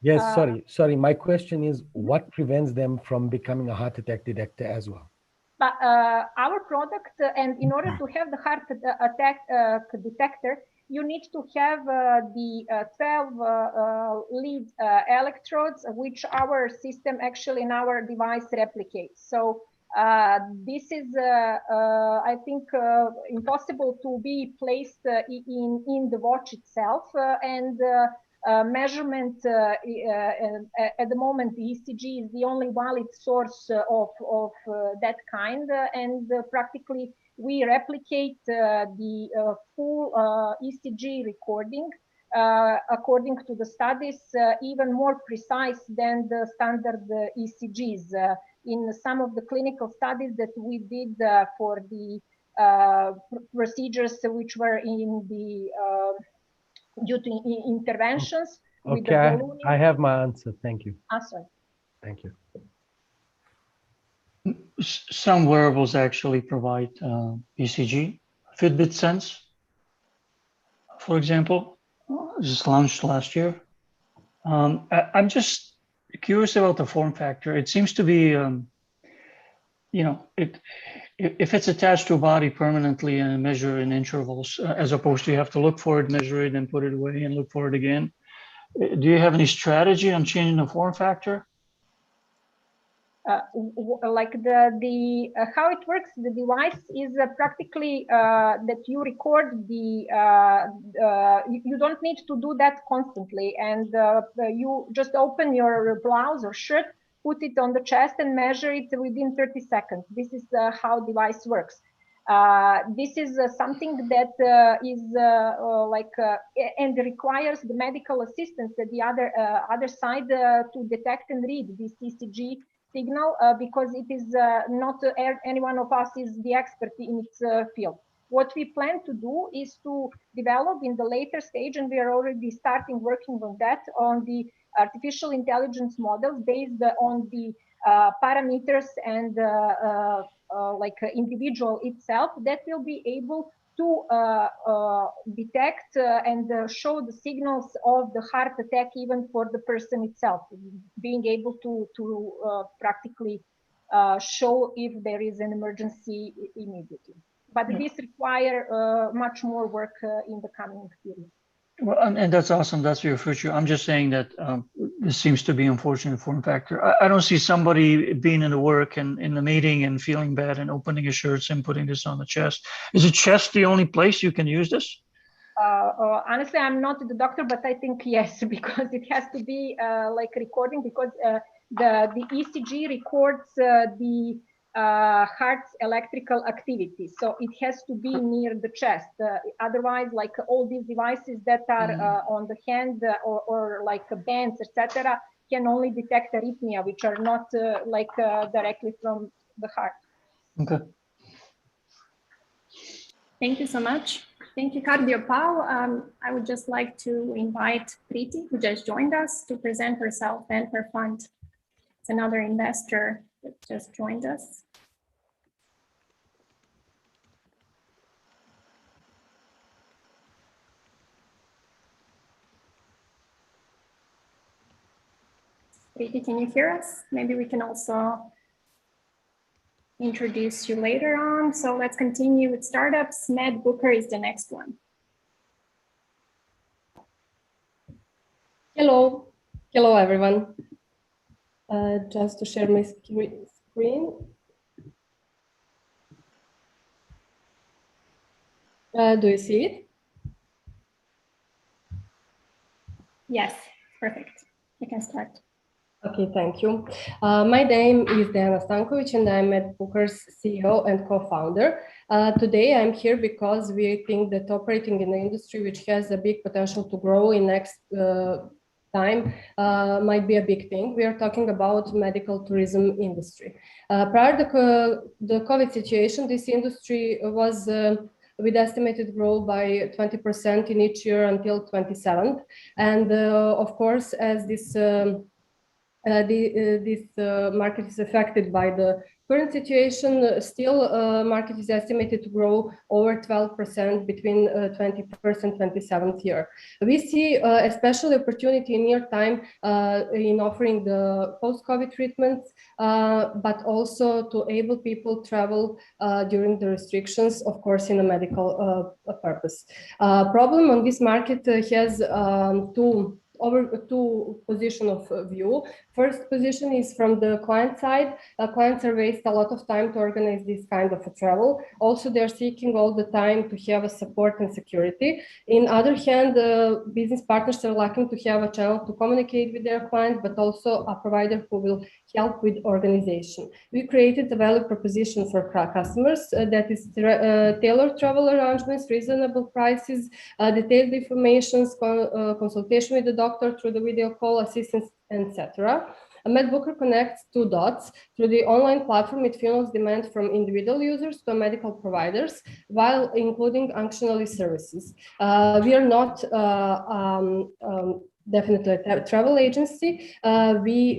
Yes, sorry. My question is, what prevents them from becoming a heart attack detector as well?
But our product, and in order to have the heart attack detector, you need to have the 12 lead electrodes, which our system actually in our device replicates. So this is, I think, impossible to be placed in the watch itself, and measurement at the moment, the ECG is the only valid source of that kind, and practically we replicate the full ECG recording according to the studies, even more precise than the standard ECGs. In some of the clinical studies that we did for the procedures which were in the due to interventions.
Okay, I have my answer. Thank you.
Sorry.
Thank you.
Some wearables actually provide ECG. Fitbit Sense, for example, just launched last year. I'm just curious about the form factor. It seems to be, you know, if it's attached to a body permanently and measure in intervals, as opposed to you have to look for it, measure it, and put it away and look for it again. Do you have any strategy on changing the form factor?
Like how it works, the device is practically that you record the, you don't need to do that constantly, and you just open your blouse or shirt, put it on the chest and measure it within 30 seconds. This is how device works. This is something that is and requires the medical assistance at the other side to detect and read this ECG signal, because it is not any one of us is the expert in its field. What we plan to do is to develop in the later stage, and we are already starting working on that, on the artificial intelligence models based on the parameters and like individual itself, that will be able to detect and show the signals of the heart attack even for the person itself, being able to practically show if there is an emergency immediately. But this requires much more work in the coming period.
Well, and that's awesome. That's your future. I'm just saying that this seems to be an unfortunate form factor. I don't see somebody being in the work and in the meeting and feeling bad and opening his shirts and putting this on the chest. Is the chest the only place you can use this?
Honestly, I'm not the doctor, but I think yes, because it has to be like recording, because the ECG records the heart's electrical activity, so it has to be near the chest. Otherwise, like all these devices that are on the hand or like bands, etc., can only detect arrhythmia, which are not like directly from the heart.
Okay.
Thank you so much. Thank you, Kardio Pal. I would just like to invite Priti, who just joined us, to present herself and her fund. It's another investor that just joined us. Priti, can you hear us? Maybe we can also introduce you later on. So let's continue with startups. Med Booker is the next one.
Hello. Hello, everyone. Just to share my screen. Do you see it?
Yes, perfect. You can start.
Okay, thank you. My name is Dejana Stankovic, and I'm Med Booker's CEO and co-founder. Today, I'm here because we think that operating in the industry, which has a big potential to grow in next time, might be a big thing. We are talking about medical tourism industry. Prior to the COVID situation, this industry was with estimated growth by 20% in each year until 27. And of course, as this market is affected by the current situation, still market is estimated to grow over 12% between 21st and 27th year. We see especially opportunity in near time in offering the post-COVID treatments, but also to enable people travel during the restrictions, of course, in a medical purpose. Problem on this market has two position of view. First position is from the client side. Clients are wasting a lot of time to organize this kind of a travel. Also, they're seeking all the time to have a support and security. In other hand, business partners are lacking to have a channel to communicate with their clients, but also a provider who will help with organization. We created a value proposition for customers that is tailored travel arrangements, reasonable prices, detailed information, consultation with the doctor through the video call, assistance, etc. MedBooker connects two dots. Through the online platform, it funnels demand from individual users to medical providers while including functionality services. We are not definitely a travel agency. We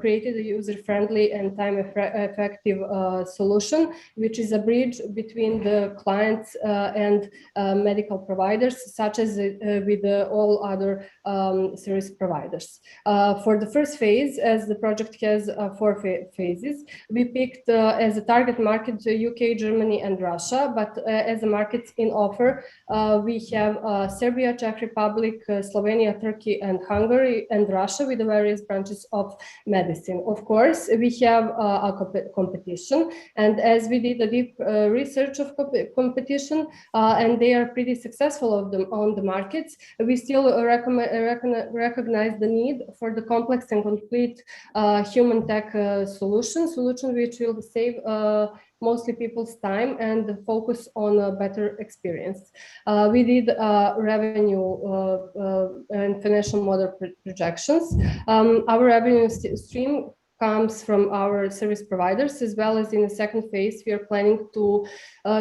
created a user-friendly and time-effective solution, which is a bridge between the clients and medical providers, such as with all other service providers. For the first phase, as the project has 4 phases, we picked as a target market UK, Germany, and Russia, but as a market in offer, we have Serbia, Czech Republic, Slovenia, Turkey, and Hungary and Russia with the various branches of medicine. Of course, we have a competition, and as we did a deep research of competition, and they are pretty successful on the markets, we still recognize the need for the complex and complete human tech solution which will save mostly people's time and focus on a better experience. We did revenue and financial model projections. Our revenue stream comes from our service providers, as well as in the second phase, we are planning to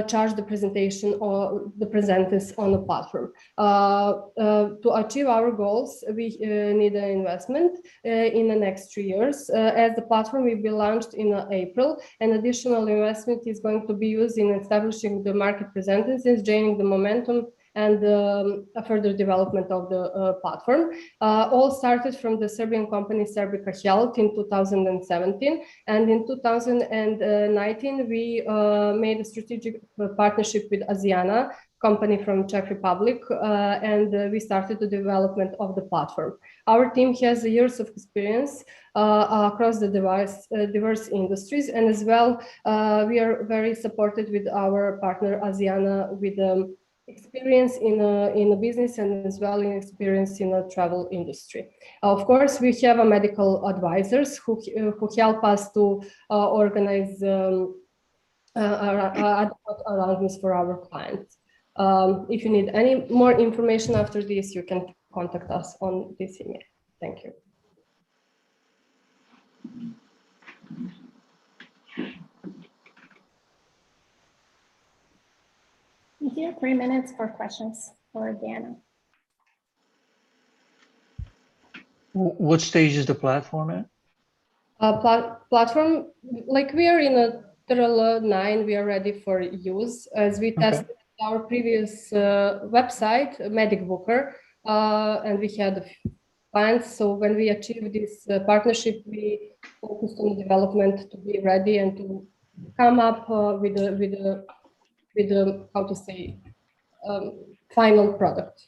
charge the presentation or the presenters on the platform. To achieve our goals, we need an investment in the next 3 years. As the platform will be launched in April, an additional investment is going to be used in establishing the market presence, gaining the momentum, and a further development of the platform. All started from the Serbian company Serbica Health in 2017, and in 2019 we made a strategic partnership with Asiana, company from Czech Republic, and we started the development of the platform. Our team has years of experience across the diverse industries, and as well we are very supported with our partner Asiana with experience in a business and as well in experience in a travel industry. Of course, we have a medical advisors who help us to organize arrangements for our clients. If you need any more information after this, you can contact us on this email. Thank you.
Here, 3 minutes for questions for Diana.
What stage is the platform at?
Platform, like we are in a Trial 9, we are ready for use as we tested our previous website, MedicBooker, and we had plans. So when we achieved this partnership, we focused on development to be ready and to come up with the how to say final product.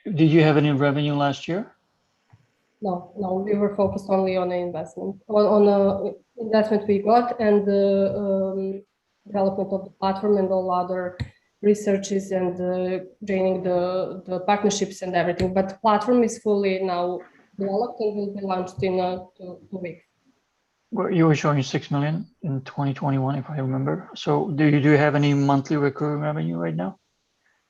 Did you have any revenue last year?
No, we were focused only on the investment, on investment we got, and the development of the platform and all other researches and training the partnerships and everything. But the platform is fully now developed and will be launched in 2 weeks.
Well, you were showing 6 million in 2021, if I remember. So do you have any monthly recurring revenue right now?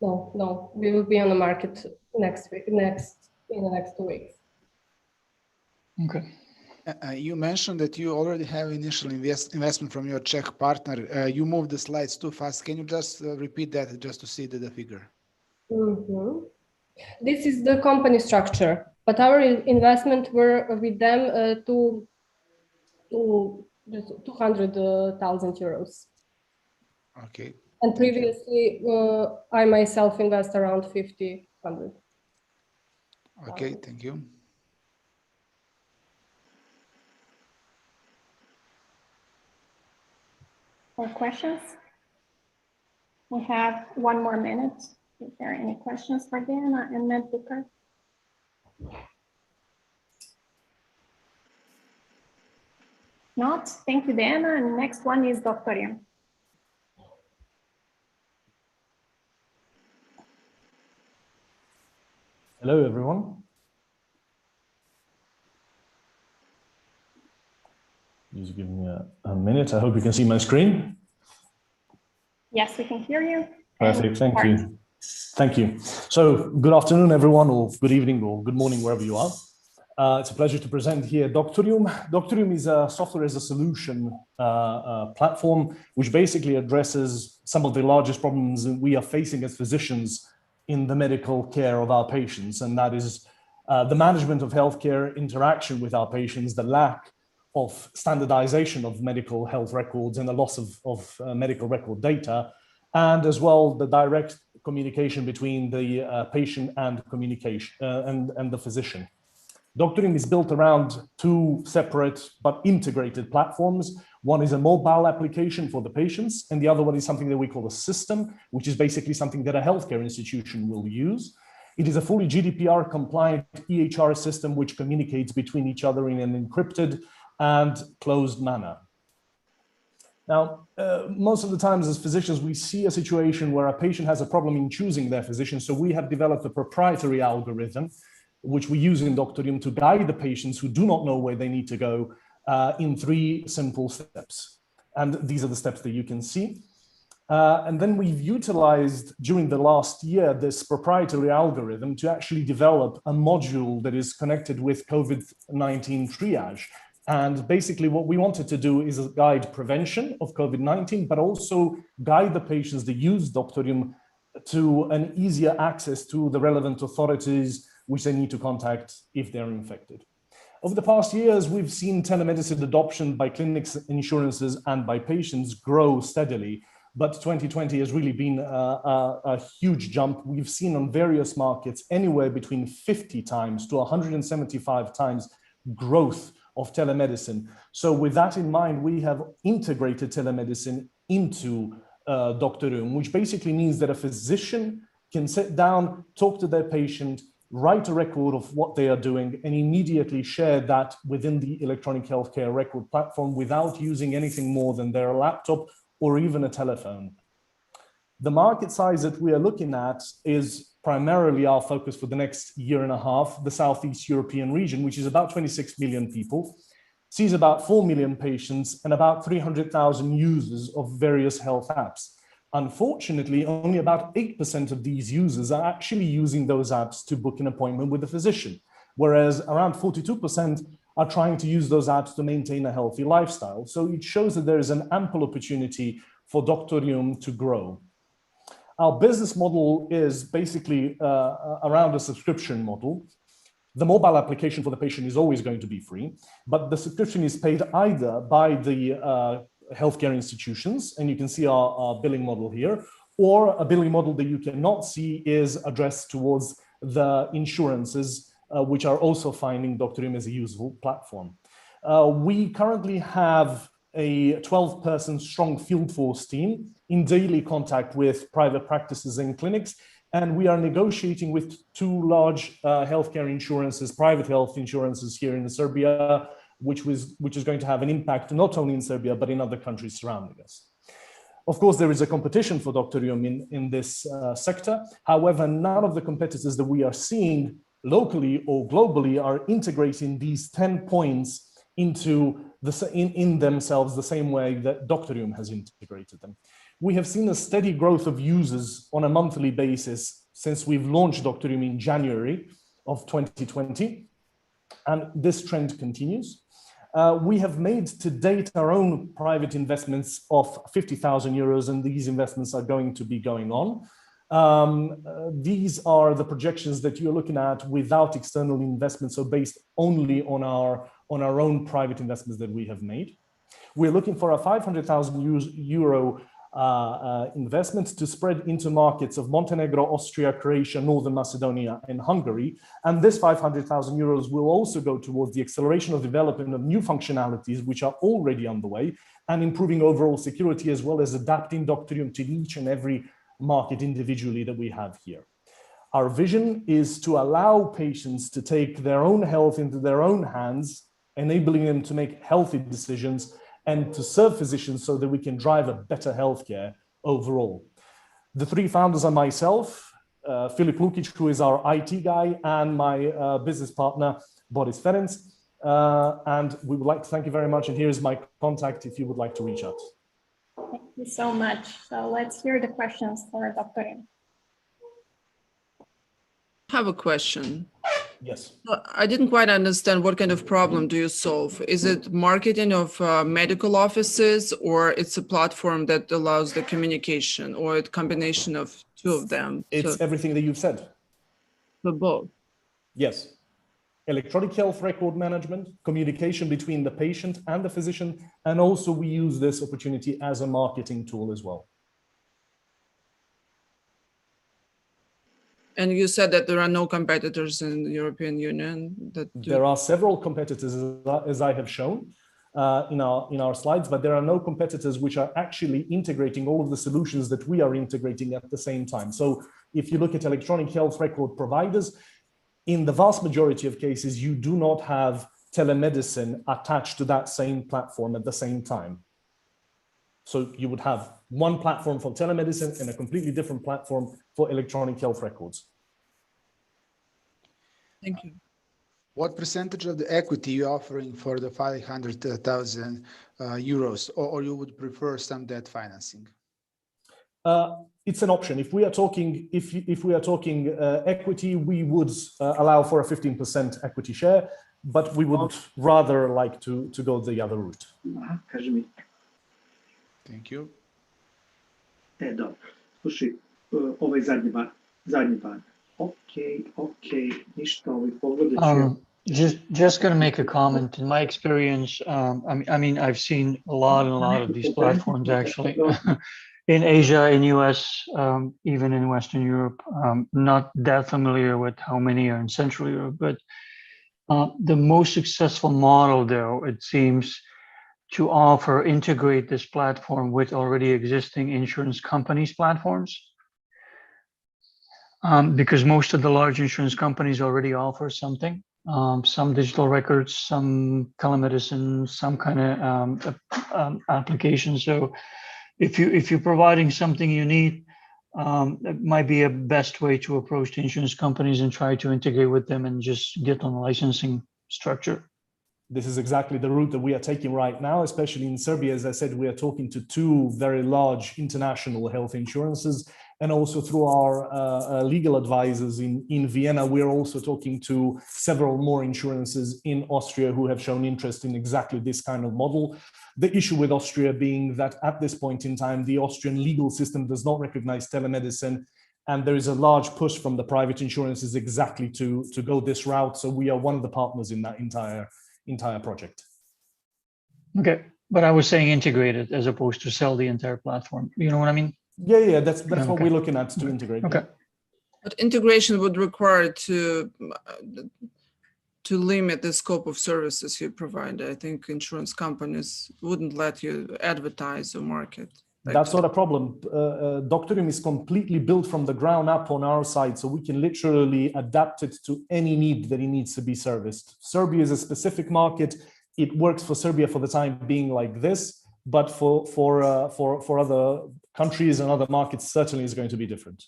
No, we will be on the market next week, in the next 2 weeks.
Okay.
You mentioned that you already have initial investment from your Czech partner. You moved the slides too fast. Can you just repeat that just to see the figure?
This is the company structure, but our investment were with them to 200,000 euros.
Okay.
And previously, I myself invest around 100.
Okay, thank you.
More questions? We have 1 more minute. Is there any questions for Diana and MedBooker? Not. Thank you, Diana. And next one is Doktorijum.
Hello, everyone. Just give me a minute. I hope you can see my screen.
Yes, we can hear you.
Perfect. Thank you. Thank you. So good afternoon, everyone, or good evening, or good morning, wherever you are. It's a pleasure to present here Doktorijum. Doktorijum is a software as a solution platform, which basically addresses some of the largest problems that we are facing as physicians in the medical care of our patients. And that is the management of healthcare interaction with our patients, the lack of standardization of medical health records and the loss of medical record data, and as well the direct communication between the patient and and the physician. Doktorijum is built around two separate but integrated platforms. One is a mobile application for the patients, and the other one is something that we call a system, which is basically something that a healthcare institution will use. It is a fully GDPR compliant EHR system which communicates between each other in an encrypted and closed manner. Now, most of the times as physicians, we see a situation where a patient has a problem in choosing their physician. So we have developed a proprietary algorithm, which we use in Doktorijum to guide the patients who do not know where they need to go in 3 simple steps. And these are the steps that you can see. And then we've utilized during the last year this proprietary algorithm to actually develop a module that is connected with COVID-19 triage. And basically what we wanted to do is guide prevention of COVID-19, but also guide the patients that use Doktorijum to an easier access to the relevant authorities which they need to contact if they're infected. Over the past years, we've seen telemedicine adoption by clinics, insurances, and by patients grow steadily. But 2020 has really been a huge jump. We've seen on various markets anywhere between 50 times to 175 times growth of telemedicine. So with that in mind, we have integrated telemedicine into Doktorijum, which basically means that a physician can sit down, talk to their patient, write a record of what they are doing, and immediately share that within the electronic healthcare record platform without using anything more than their laptop or even a telephone. The market size that we are looking at is primarily our focus for the next year and a half, the Southeast European region, which is about 26 million people, sees about 4 million patients and about 300,000 users of various health apps. Unfortunately, only about 8% of these users are actually using those apps to book an appointment with a physician, whereas around 42% are trying to use those apps to maintain a healthy lifestyle. So it shows that there is an ample opportunity for Doktorijum to grow. Our business model is basically around a subscription model. The mobile application for the patient is always going to be free, but the subscription is paid either by the healthcare institutions, and you can see our billing model here, or a billing model that you cannot see is addressed towards the insurances, which are also finding Doktorijum as a useful platform. We currently have a 12-person strong field force team in daily contact with private practices and clinics, and we are negotiating with 2 large healthcare insurances, private health insurances here in Serbia, which is going to have an impact not only in Serbia, but in other countries surrounding us. Of course, there is a competition for Doktorijum in this sector. However, none of the competitors that we are seeing locally or globally are integrating these 10 points into in themselves the same way that Doktorijum has integrated them. We have seen a steady growth of users on a monthly basis since we've launched Doktorijum in January of 2020, and this trend continues. We have made to date our own private investments of 50,000 euros, and these investments are going to be going on. These are the projections that you're looking at without external investment, so based only on our own private investments that we have made. We're looking for a 500,000 euro investment to spread into markets of Montenegro, Austria, Croatia, Northern Macedonia, and Hungary. And this 500,000 euros will also go towards the acceleration of development of new functionalities, which are already underway, and improving overall security, as well as adapting Doktorijum to each and every market individually that we have here. Our vision is to allow patients to take their own health into their own hands, enabling them to make healthy decisions and to serve physicians so that we can drive a better healthcare overall. The 3 founders are myself, Filip Lukic, who is our IT guy, and my business partner, Boris Ferenc. And we would like to thank you very much. And here is my contact if you would like to reach out.
Thank you so much. So let's hear the questions for Doktorijum.
I have a question.
Yes.
I didn't quite understand what kind of problem do you solve? Is it marketing of medical offices, or it's a platform that allows the communication, or a combination of two of them?
It's everything that you've said.
For both?
Yes. Electronic health record management, communication between the patient and the physician, and also we use this opportunity as a marketing tool as well.
And you said that there are no competitors in the European Union that do.
There are several competitors, as I have shown in our slides, but there are no competitors which are actually integrating all of the solutions that we are integrating at the same time. So if you look at electronic health record providers, in the vast majority of cases, you do not have telemedicine attached to that same platform at the same time. So you would have one platform for telemedicine and a completely different platform for electronic health records.
Thank you.
What percentage of the equity you offering for the 500,000 euros, or you would prefer some debt financing?
It's an option. If we are talking, if we are talking equity, we would allow for a 15% equity share, but we would rather like to go the other route.
Thank you.
Dobro. Slušaj, ovaj zadnji bar. Okay, ništa, pogledat ću.
Just going to make a comment. In my experience, I mean, I've seen a lot of these platforms actually in Asia, in US, even in Western Europe. Not that familiar with how many are in Central Europe, but the most successful model, though, it seems to integrate this platform with already existing insurance companies' platforms. Because most of the large insurance companies already offer something, some digital records, some telemedicine, some kind of application. So if you're providing something you need, it might be a best way to approach the insurance companies and try to integrate with them and just get on the licensing structure.
This is exactly the route that we are taking right now, especially in Serbia. As I said, we are talking to two very large international health insurances, and also through our legal advisors in Vienna, we're also talking to several more insurances in Austria who have shown interest in exactly this kind of model. The issue with Austria being that at this point in time, the Austrian legal system does not recognize telemedicine, and there is a large push from the private insurances exactly to go this route. So we are one of the partners in that entire project.
Okay, but I was saying integrated as opposed to sell the entire platform. You know what I mean?
Yeah, that's what we're looking at to integrate.
Okay.
But integration would require to limit the scope of services you provide. I think insurance companies wouldn't let you advertise or market.
That's not a problem. Doktorijum is completely built from the ground up on our side, so we can literally adapt it to any need that it needs to be serviced. Serbia is a specific market. It works for Serbia for the time being like this, but for other countries and other markets, certainly is going to be different.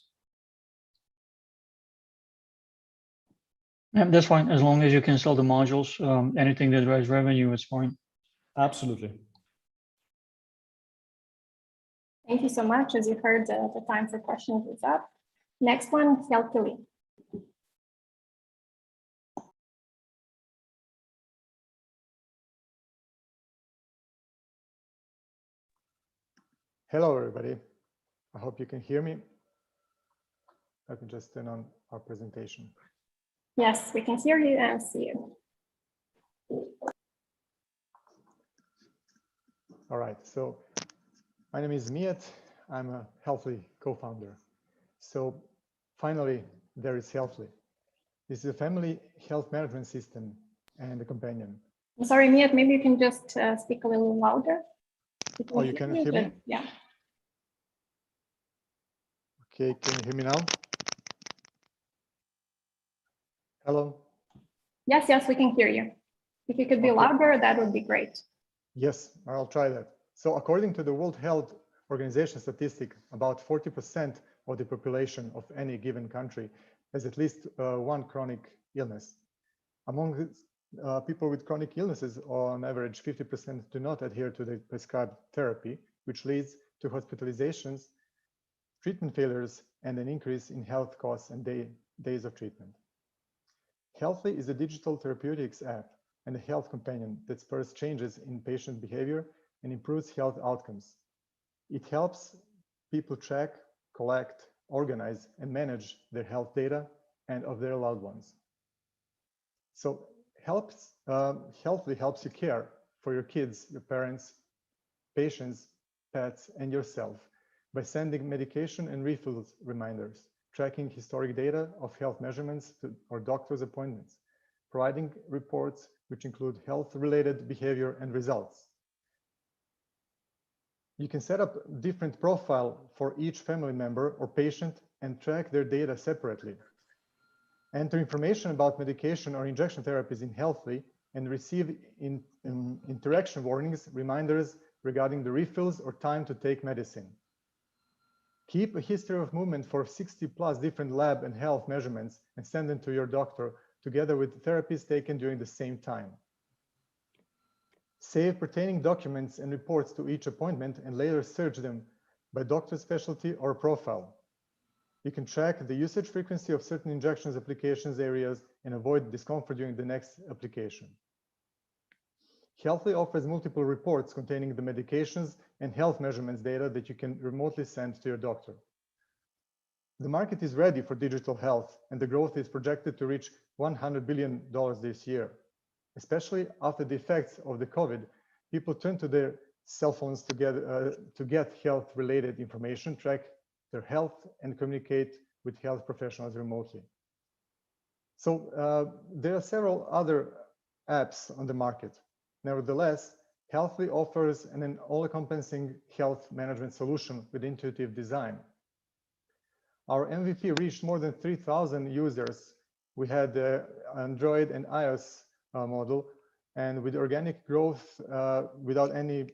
Yeah, that's fine. As long as you can sell the modules, anything that drives revenue is fine.
Absolutely.
Thank you so much. As you heard, the time for questions is up. Next one, Helkili.
Hello, everybody. I hope you can hear me. Let me just turn on our presentation.
Yes, we can hear you and see you.
All right, so my name is Em-Cath. I'm a Healthly co-founder. So finally, there is Healthly. This is a family health management system and a companion.
I'm sorry, Em-Cath, maybe you can just speak a little louder.
Oh, you can hear me?
Yeah.
Okay, can you hear me now? Hello?
Yes, we can hear you. If you could be louder, that would be great.
Yes, I'll try that. So according to the World Health Organization statistic, about 40% of the population of any given country has at least one chronic illness. Among people with chronic illnesses, on average, 50% do not adhere to the prescribed therapy, which leads to hospitalizations, treatment failures, and an increase in health costs and days of treatment. Healthy is a digital therapeutics app and a health companion that spurs changes in patient behavior and improves health outcomes. It helps people track, collect, organize, and manage their health data and of their loved ones. So Healthly helps you care for your kids, your parents, patients, pets, and yourself by sending medication and refills reminders, tracking historic data of health measurements or doctor's appointments, providing reports which include health-related behavior and results. You can set up a different profile for each family member or patient and track their data separately. Enter information about medication or injection therapies in Healthly and receive interaction warnings, reminders regarding the refills or time to take medicine. Keep a history of movement for 60+ different lab and health measurements and send them to your doctor together with therapies taken during the same time. Save pertaining documents and reports to each appointment and later search them by doctor specialty or profile. You can track the usage frequency of certain injections, applications, areas, and avoid discomfort during the next application. Healthly offers multiple reports containing the medications and health measurements data that you can remotely send to your doctor. The market is ready for digital health, and the growth is projected to reach $100 billion this year. Especially after the effects of the COVID, people turn to their cell phones to get health-related information, track their health, and communicate with health professionals remotely. So there are several other apps on the market. Nevertheless, Healthly offers an all-encompassing health management solution with intuitive design. Our MVP reached more than 3,000 users. We had the Android and iOS model, and with organic growth without any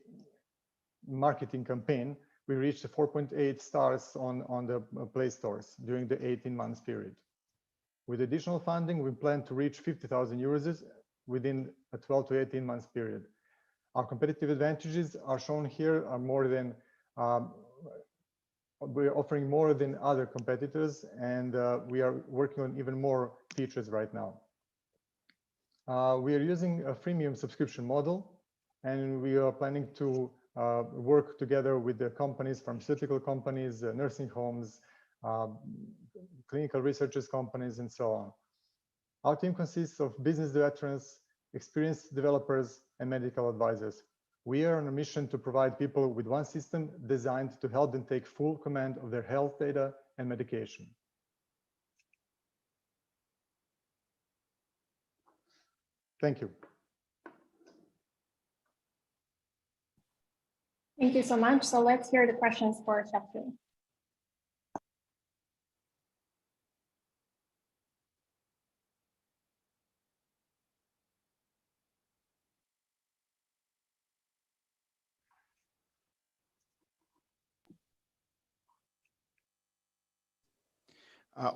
marketing campaign, we reached 4.8 stars on the Play stores during the 18 months period. With additional funding, we plan to reach 50,000 users within a 12 to 18 months period. Our competitive advantages are shown here are more than, we're offering more than other competitors, and we are working on even more features right now. We are using a freemium subscription model, and we are planning to work together with the companies, pharmaceutical companies, nursing homes, clinical researchers companies, and so on. Our team consists of business veterans, experienced developers, and medical advisors. We are on a mission to provide people with one system designed to help them take full command of their health data and medication. Thank you.
Thank you so much. So let's hear the questions for Chapter.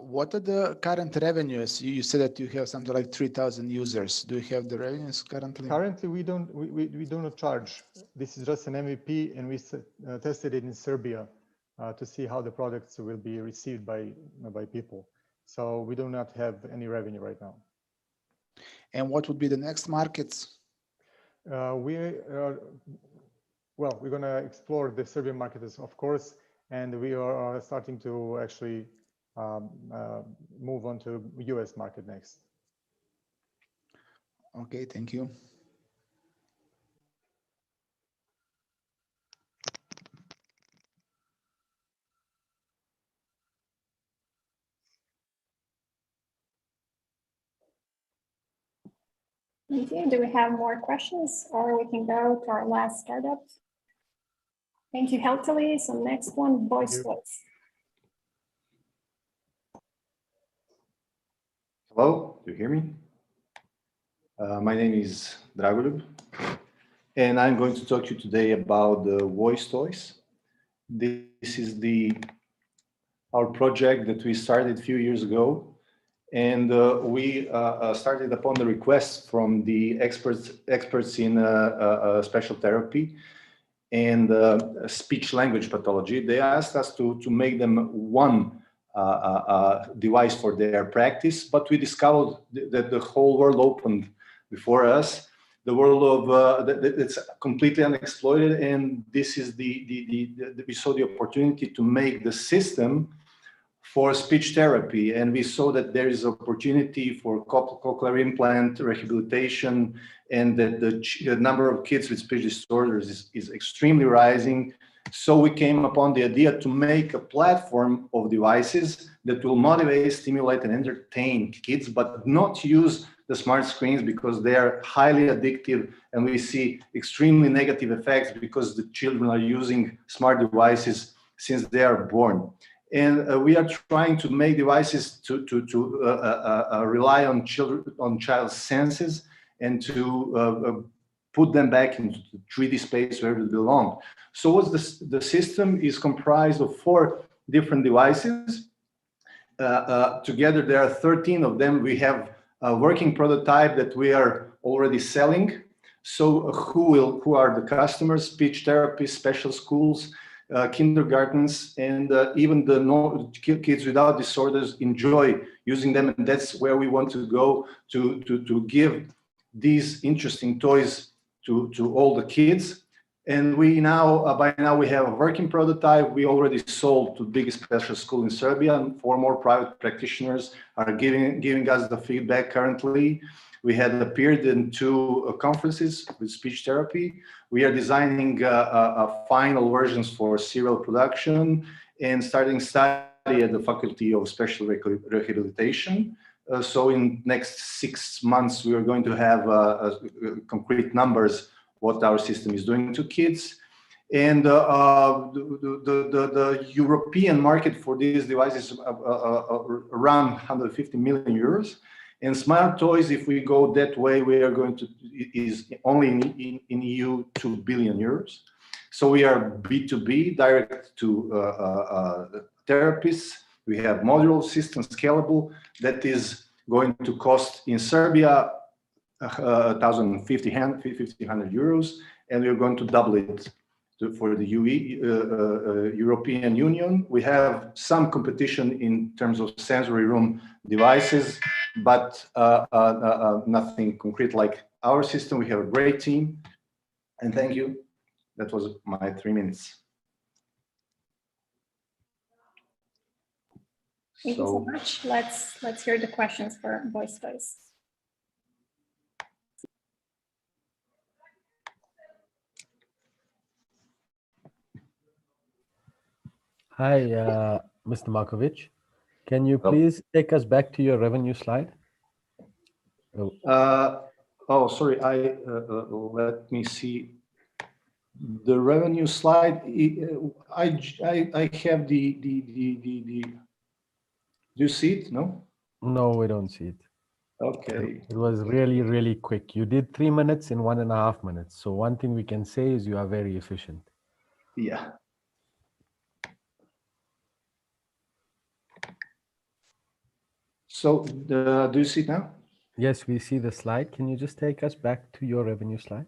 What are the current revenues? You said that you have something like 3,000 users. Do you have the revenues currently?
Currently, we do not charge. This is just an MVP, and we tested it in Serbia to see how the products will be received by people. So we do not have any revenue right now.
And what would be the next markets?
We're going to explore the Serbian market, of course, and we are starting to actually move on to US market next.
Okay, thank you.
Okay, do we have more questions, or we can go to our last startup? Thank you, Healthily. So next one, VoiceToys.
Hello, do you hear me? My name is Dragoljub, and I'm going to talk to you today about the VoiceToys. This is our project that we started a few years ago, and we started upon the request from the experts in special therapy and speech language pathology. They asked us to make them one device for their practice, but we discovered that the whole world opened before us. The world of it's completely unexploited, and this is we saw the opportunity to make the system for speech therapy, and we saw that there is opportunity for cochlear implant rehabilitation, and that the number of kids with speech disorders is extremely rising. So we came upon the idea to make a platform of devices that will motivate, stimulate, and entertain kids, but not use the smart screens because they are highly addictive, and we see extremely negative effects because the children are using smart devices since they are born. And we are trying to make devices to rely on child's senses and to put them back into the 3D space where they belong. So what's the system is comprised of 4 different devices. Together there are 13 of them. We have a working prototype that we are already selling. So who are the customers? Speech therapists, special schools, kindergartens, and even the kids without disorders enjoy using them, and that's where we want to go to give these interesting toys to all the kids. And we now, by now, we have a working prototype. We already sold to the biggest special school in Serbia, and 4 more private practitioners are giving us the feedback currently. We had appeared in 2 conferences with speech therapy. We are designing final versions for serial production and starting study at the Faculty of Special Rehabilitation. So in next 6 months, we are going to have concrete numbers what our system is doing to kids. And the European market for these devices is around 150 million euros. And smart toys, if we go that way, we are going to, is only in EU 2 billion euros. So we are B2B, direct to therapists. We have modular system, scalable, that is going to cost in Serbia 1,500 euros, and we are going to double it for the European Union. We have some competition in terms of sensory room devices, but nothing concrete like our system. We have a great team, and thank you. That was my 3 minutes.
Thank you so much. Let's hear the questions for VoiceToys.
Hi, Mr. Markovic. Can you please take us back to your revenue slide?
Oh, sorry. Let me see the revenue slide. I have the. Do you see it? No.
No, we don't see it.
Okay.
It was really, really quick. You did 3 minutes in 1.5 minutes. So one thing we can say is you are very efficient.
Yeah. So do you see it now?
Yes, we see the slide. Can you just take us back to your revenue slide?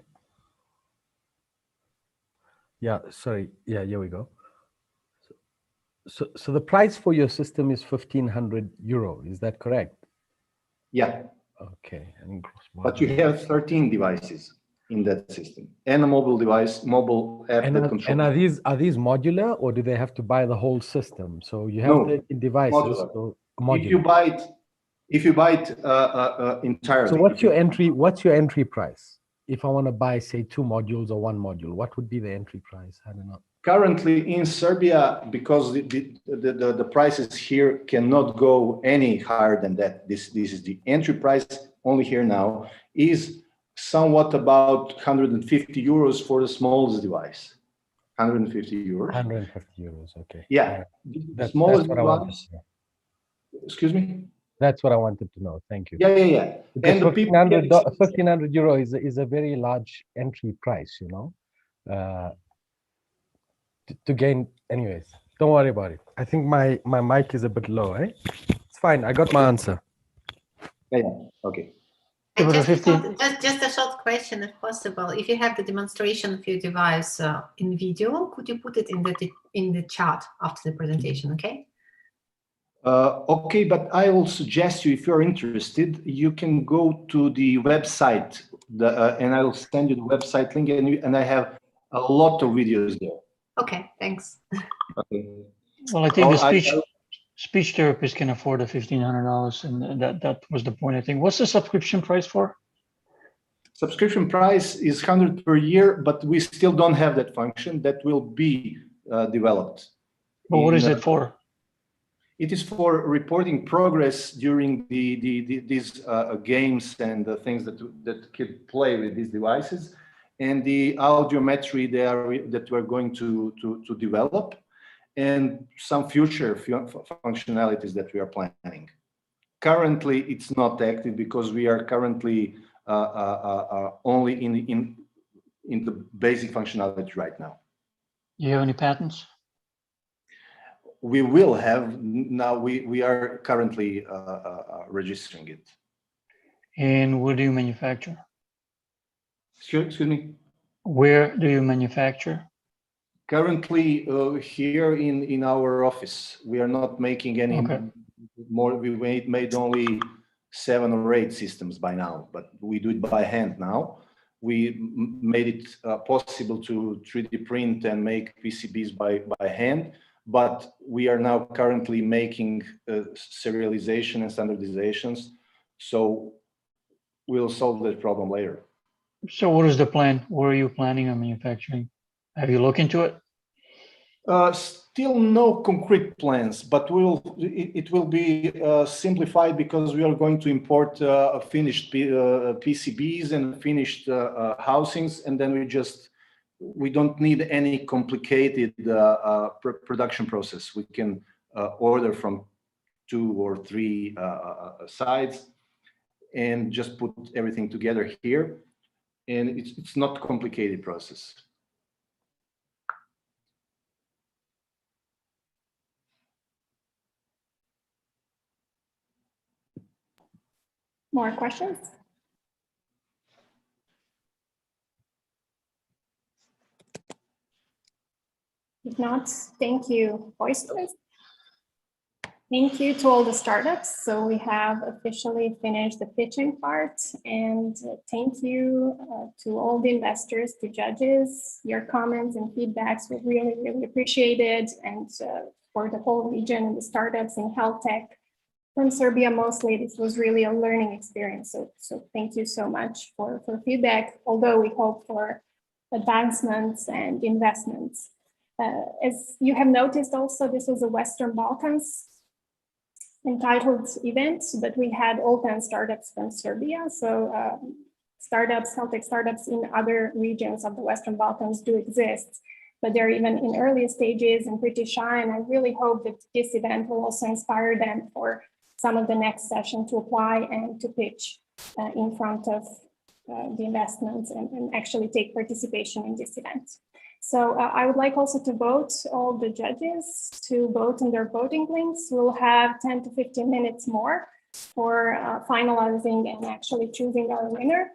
Yeah, sorry. Yeah, here we go. So the price for your system is 1,500 euro. Is that correct?
Yeah.
Okay. And gross margin.
But you have 13 devices in that system, and a mobile device, mobile app that controls.
And are these modular, or do they have to buy the whole system? So you have 13 devices.
Modular.
So modular.
If you buy it entirely.
So what's your entry price? If I want to buy, say, 2 modules or 1 module, what would be the entry price? I don't know.
Currently in Serbia, because the prices here cannot go any higher than that. This is the entry price only here now, is somewhat about 150 euros for the smallest device. 150 euros.
150 euros. Okay.
Yeah.
That's
smallest
what I wanted
device.
to know.
Excuse me.
That's what I wanted to know. Thank you.
Yeah.
And 1,500 euro is a very large entry price, you know. To gain, anyways, don't worry about it. I think my mic is a bit low, eh? It's fine. I got my answer.
Yeah. Okay.
Just a short question, if possible. If you have the demonstration of your device in video, could you put it in the chat after the presentation? Okay.
Okay, but I will suggest you, if you're interested, you can go to the website, and I will send you the website link, and I have a lot of videos there.
Okay, thanks.
Okay.
Well, I think the speech therapist can afford the $1,500, and that was the point, I think. What's the subscription price for?
Subscription price is 100 per year, but we still don't have that function. That will be developed.
But what is it for?
It is for reporting progress during these games and the things that kids play with these devices, and the audiometry that we're going to develop, and some future functionalities that we are planning. Currently, it's not active because we are currently only in the basic functionality right now.
Do you have any patents?
We will have now. We are currently registering it.
And where do you manufacture?
Excuse me?
Where do you manufacture?
Currently, here in our office. We are not making any more. We made only 7 or 8 systems by now, but we do it by hand now. We made it possible to 3D print and make PCBs by hand. But we are now currently making serialization and standardizations. So we'll solve that problem later.
So what is the plan? Where are you planning on manufacturing? Have you looked into it?
Still no concrete plans, but it will be simplified because we are going to import finished PCBs and finished housings, and then we don't need any complicated production process. We can order from 2 or 3 sides and just put everything together here. And it's not a complicated process.
More questions? If not, thank you, VoiceToys. Thank you to all the startups. So we have officially finished the pitching part, and thank you to all the investors, to judges. Your comments and feedbacks were really, really appreciated, and for the whole region and the startups in health tech from Serbia mostly, this was really a learning experience. So thank you so much for feedback, although we hope for advancements and investments. As you have noticed also, this was a Western Balkans entitled event, but we had all 10 startups from Serbia. So startups, health tech startups in other regions of the Western Balkans do exist, but they're even in early stages and pretty shy. And I really hope that this event will also inspire them for some of the next session to apply and to pitch in front of the investments and actually take participation in this event. So I would like also to vote all the judges to vote on their voting links. We'll have 10 to 15 minutes more for finalizing and actually choosing our winner.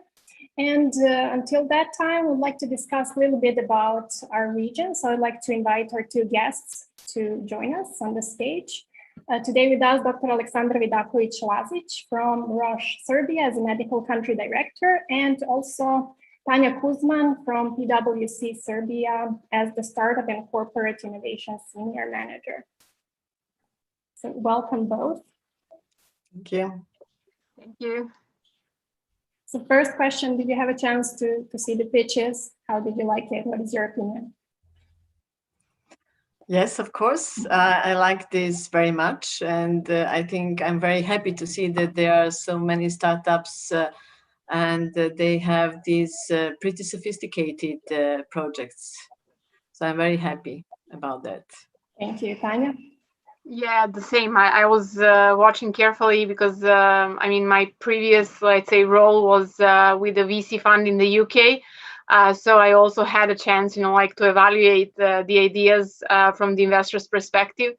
And until that time, we'd like to discuss a little bit about our region. So I'd like to invite our 2 guests to join us on the stage. Today with us, Dr. Aleksandar Vidaković-Lazić from Roche, Serbia as a medical country director, and also Tanja Kuzman from PwC Serbia as the Startup and Corporate Innovation Senior Manager. So welcome both.
Thank you.
Thank you. So first question, did you have a chance to see the pitches? How did you like it? What is your opinion?
Yes, of course. I like this very much. And I think I'm very happy to see that there are so many startups and they have these pretty sophisticated projects. So I'm very happy about that.
Thank you, Tanja.
Yeah, the same. I was watching carefully because, I mean, my previous, let's say, role was with a VC fund in the UK. So I also had a chance, like to evaluate the ideas from the investor's perspective.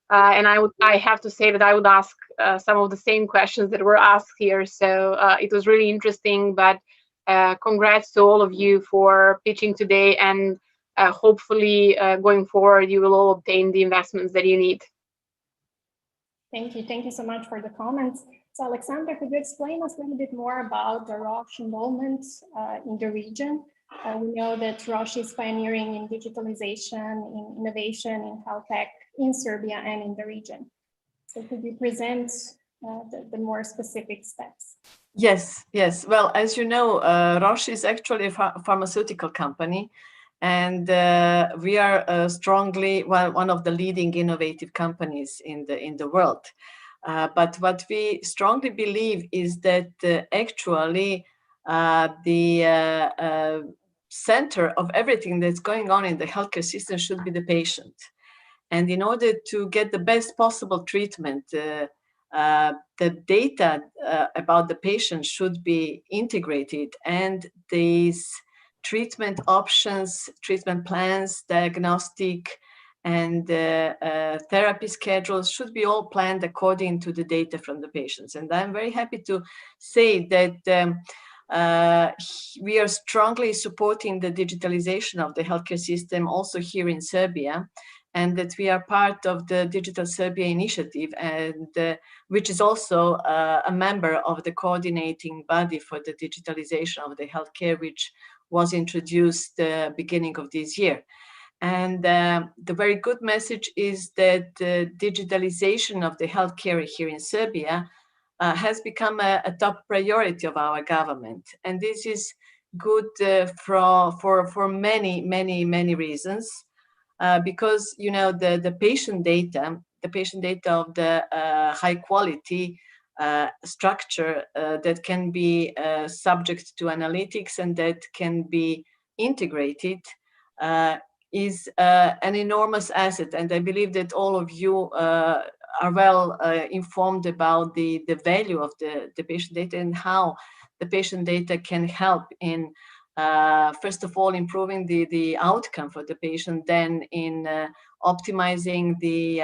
And I have to say that I would ask some of the same questions that were asked here. So it was really interesting, but congrats to all of you for pitching today. And hopefully going forward, you will all obtain the investments that you need.
Thank you so much for the comments. So Alexandra, could you explain us a little bit more about the Roche involvement in the region? We know that Roche is pioneering in digitalization, in innovation, in health tech in Serbia and in the region. So could you present the more specific steps?
Yes, yes. Well, as you know, Roche is actually a pharmaceutical company, and we are strongly one of the leading innovative companies in the world. But what we strongly believe is that actually the center of everything that's going on in the healthcare system should be the patient. And in order to get the best possible treatment, the data about the patient should be integrated, and these treatment options, treatment plans, diagnostic, and therapy schedules should be all planned according to the data from the patients. And I'm very happy to say that we are strongly supporting the digitalization of the healthcare system also here in Serbia, and that we are part of the Digital Serbia initiative, and which is also a member of the coordinating body for the digitalization of the healthcare, which was introduced beginning of this year. And the very good message is that digitalization of the healthcare here in Serbia has become a top priority of our government. And this is good for many reasons. Because, you know, the patient data of the high quality structure that can be subject to analytics and that can be integrated is an enormous asset. And I believe that all of you are well informed about the value of the patient data and how the patient data can help in first of all, improving the outcome for the patient, then in optimizing the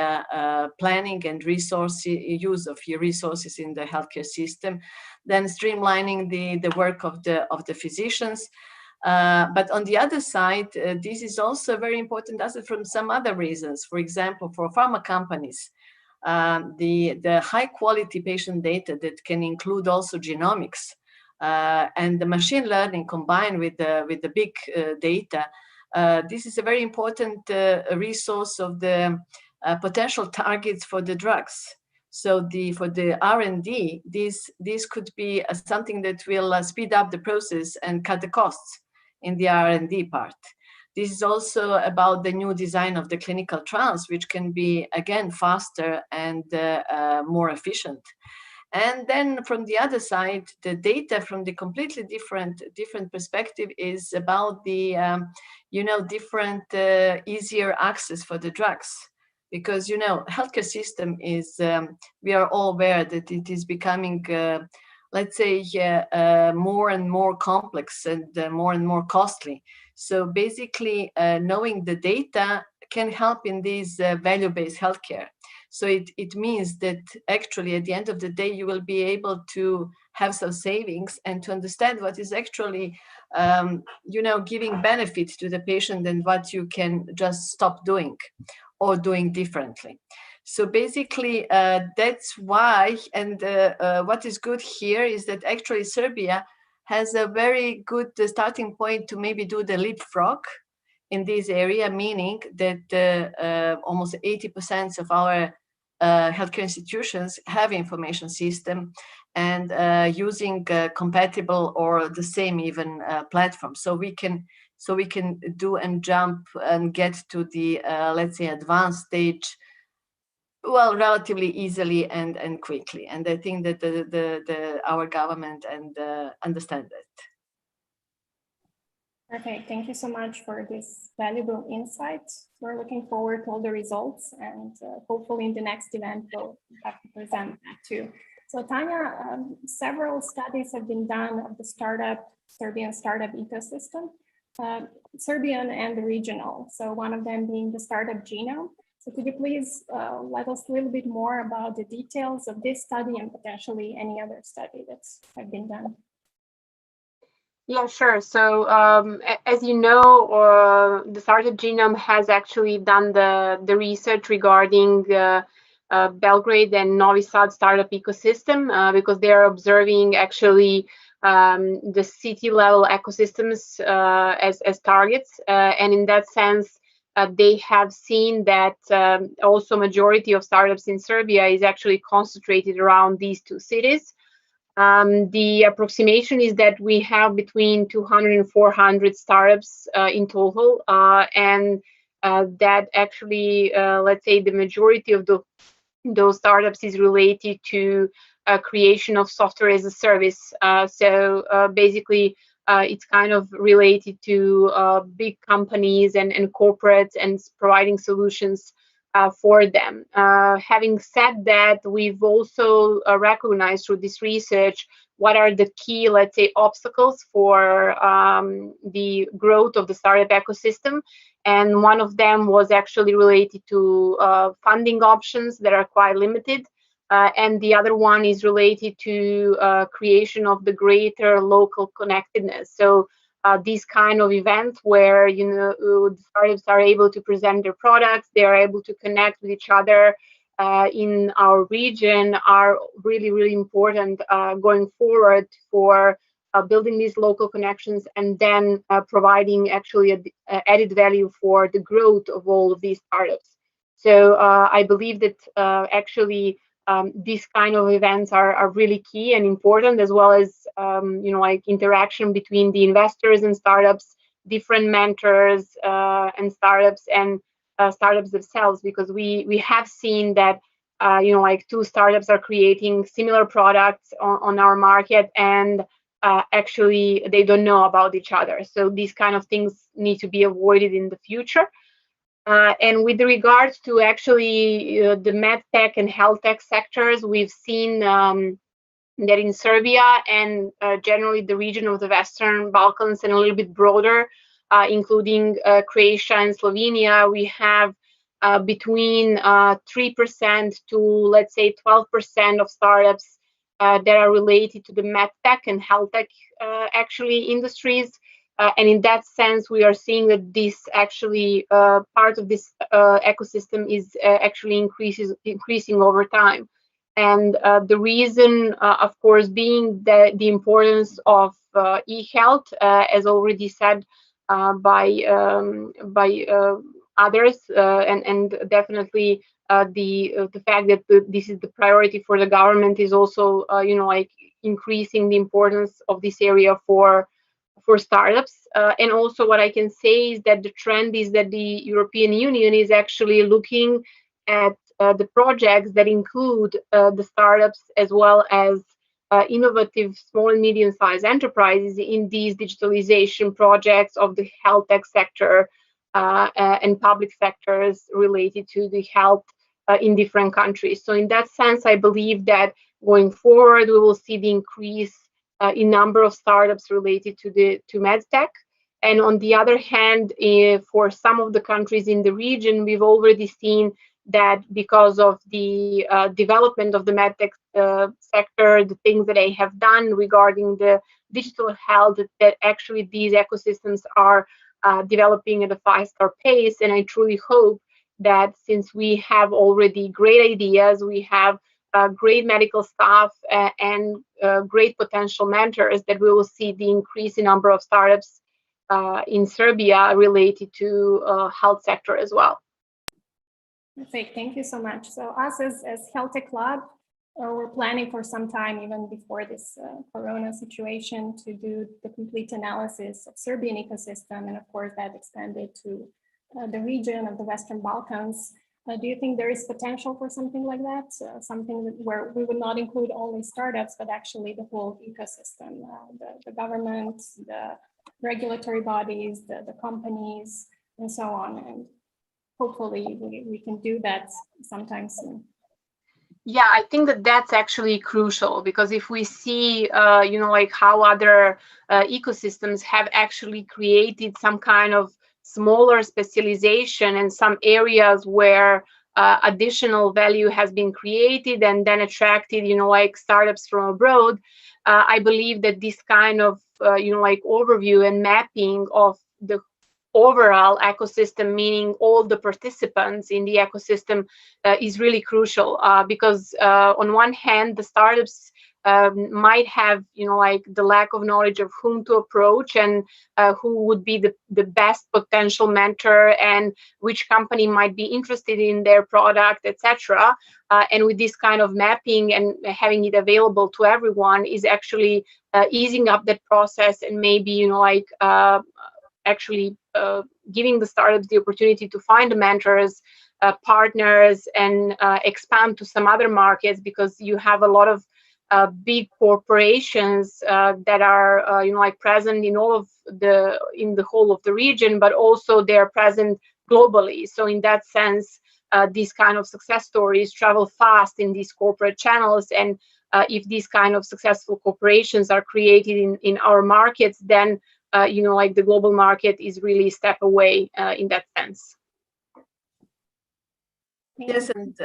planning and use of your resources in the healthcare system, then streamlining the work of the physicians. But on the other side, this is also very important asset from some other reasons. For example, for pharma companies, the high quality patient data that can include also genomics, and the machine learning combined with the big data, this is a very important resource of the potential targets for the drugs. So for the R&D, this could be something that will speed up the process and cut the costs in the R&D part. This is also about the new design of the clinical trials, which can be again faster and more efficient. And then from the other side, the data from the completely different perspective is about the, different easier access for the drugs. Because, healthcare system is, we are all aware that it is becoming, let's say, more and more complex and more costly. So basically, knowing the data can help in this value-based healthcare. So it means that actually at the end of the day, you will be able to have some savings and to understand what is actually, giving benefit to the patient and what you can just stop doing or doing differently. So basically, that's why, and what is good here is that actually Serbia has a very good starting point to maybe do the leapfrog in this area, meaning that almost 80% of our healthcare institutions have information system and using compatible or the same even platform. So we can do and jump and get to the let's say advanced stage, well, relatively easily and quickly. And I think that our government understand that.
Okay, thank you so much for this valuable insight. We're looking forward to all the results, and hopefully in the next event we'll have to present that too. So Tanya, several studies have been done of the Serbian startup ecosystem, Serbian and the regional. So one of them being the Startup Genome. So could you please let us a little bit more about the details of this study and potentially any other study that's have been done?
Yeah, sure. So as you know, the Startup Genome has actually done the research regarding Belgrade and Novi Sad startup ecosystem because they are observing actually the city level ecosystems as targets, and in that sense they have seen that also majority of startups in Serbia is actually concentrated around these two cities. The approximation is that we have between 200 and 400 startups in total, and that actually, let's say, the majority of those startups is related to creation of software as a service. So basically, it's kind of related to big companies and corporates and providing solutions for them. Having said that, we've also recognized through this research what are the key, let's say, obstacles for the growth of the startup ecosystem. And one of them was actually related to funding options that are quite limited. And the other one is related to creation of the greater local connectedness. So these kind of events where, you know, the startups are able to present their products, they are able to connect with each other in our region are really, really important going forward for building these local connections and then providing actually added value for the growth of all of these startups. So I believe that actually these kind of events are really key and important, as well as you know, like interaction between the investors and startups, different mentors and startups themselves, because we have seen that you know, like two startups are creating similar products on our market, and actually they don't know about each other. So these kind of things need to be avoided in the future. And with regards to actually the medtech and health tech sectors, we've seen that in Serbia and generally the region of the Western Balkans and a little bit broader, including Croatia and Slovenia, we have between 3% to, let's say, 12% of startups that are related to the medtech and health tech actually industries. And in that sense, we are seeing that this actually part of this ecosystem is actually increasing over time. And the reason, of course, being the importance of e-health, as already said by others, and definitely the fact that this is the priority for the government is also, you know, like increasing the importance of this area for startups. And also what I can say is that the trend is that the European Union is actually looking at the projects that include the startups as well as innovative small and medium-sized enterprises in these digitalization projects of the health tech sector and public sectors related to the health in different countries. So in that sense, I believe that going forward, we will see the increase in number of startups related to medtech. And on the other hand, for some of the countries in the region, we've already seen that because of the development of the medtech sector, the things that they have done regarding the digital health, that actually these ecosystems are developing at a faster pace. And I truly hope that since we have already great ideas, we have great medical staff and great potential mentors, that we will see the increase in number of startups in Serbia related to health sector as well.
Perfect, thank you so much. So us as Health Tech Lab, we're planning for some time, even before this Corona situation, to do the complete analysis of Serbian ecosystem, and of course that expanded to the region of the Western Balkans. Do you think there is potential for something like that? Something where we would not include only startups, but actually the whole ecosystem, the government, the regulatory bodies, the companies, and so on. And hopefully we can do that sometime soon.
Yeah, I think that that's actually crucial, because if we see, you know, like how other ecosystems have actually created some kind of smaller specialization and some areas where additional value has been created and then attracted, you know, like startups from abroad, I believe that this kind of, you know, like overview and mapping of the overall ecosystem, meaning all the participants in the ecosystem, is really crucial, because on one hand, the startups might have, like the lack of knowledge of whom to approach and who would be the best potential mentor and which company might be interested in their product, etc. And with this kind of mapping and having it available to everyone is actually easing up that process and maybe, actually giving the startups the opportunity to find mentors, partners, and expand to some other markets, because you have a lot of big corporations that are present in the whole of the region, but also they are present globally. So in that sense, these kind of success stories travel fast in these corporate channels, and if these kind of successful corporations are created in our markets, then the global market is really a step away in that sense.
Yes, and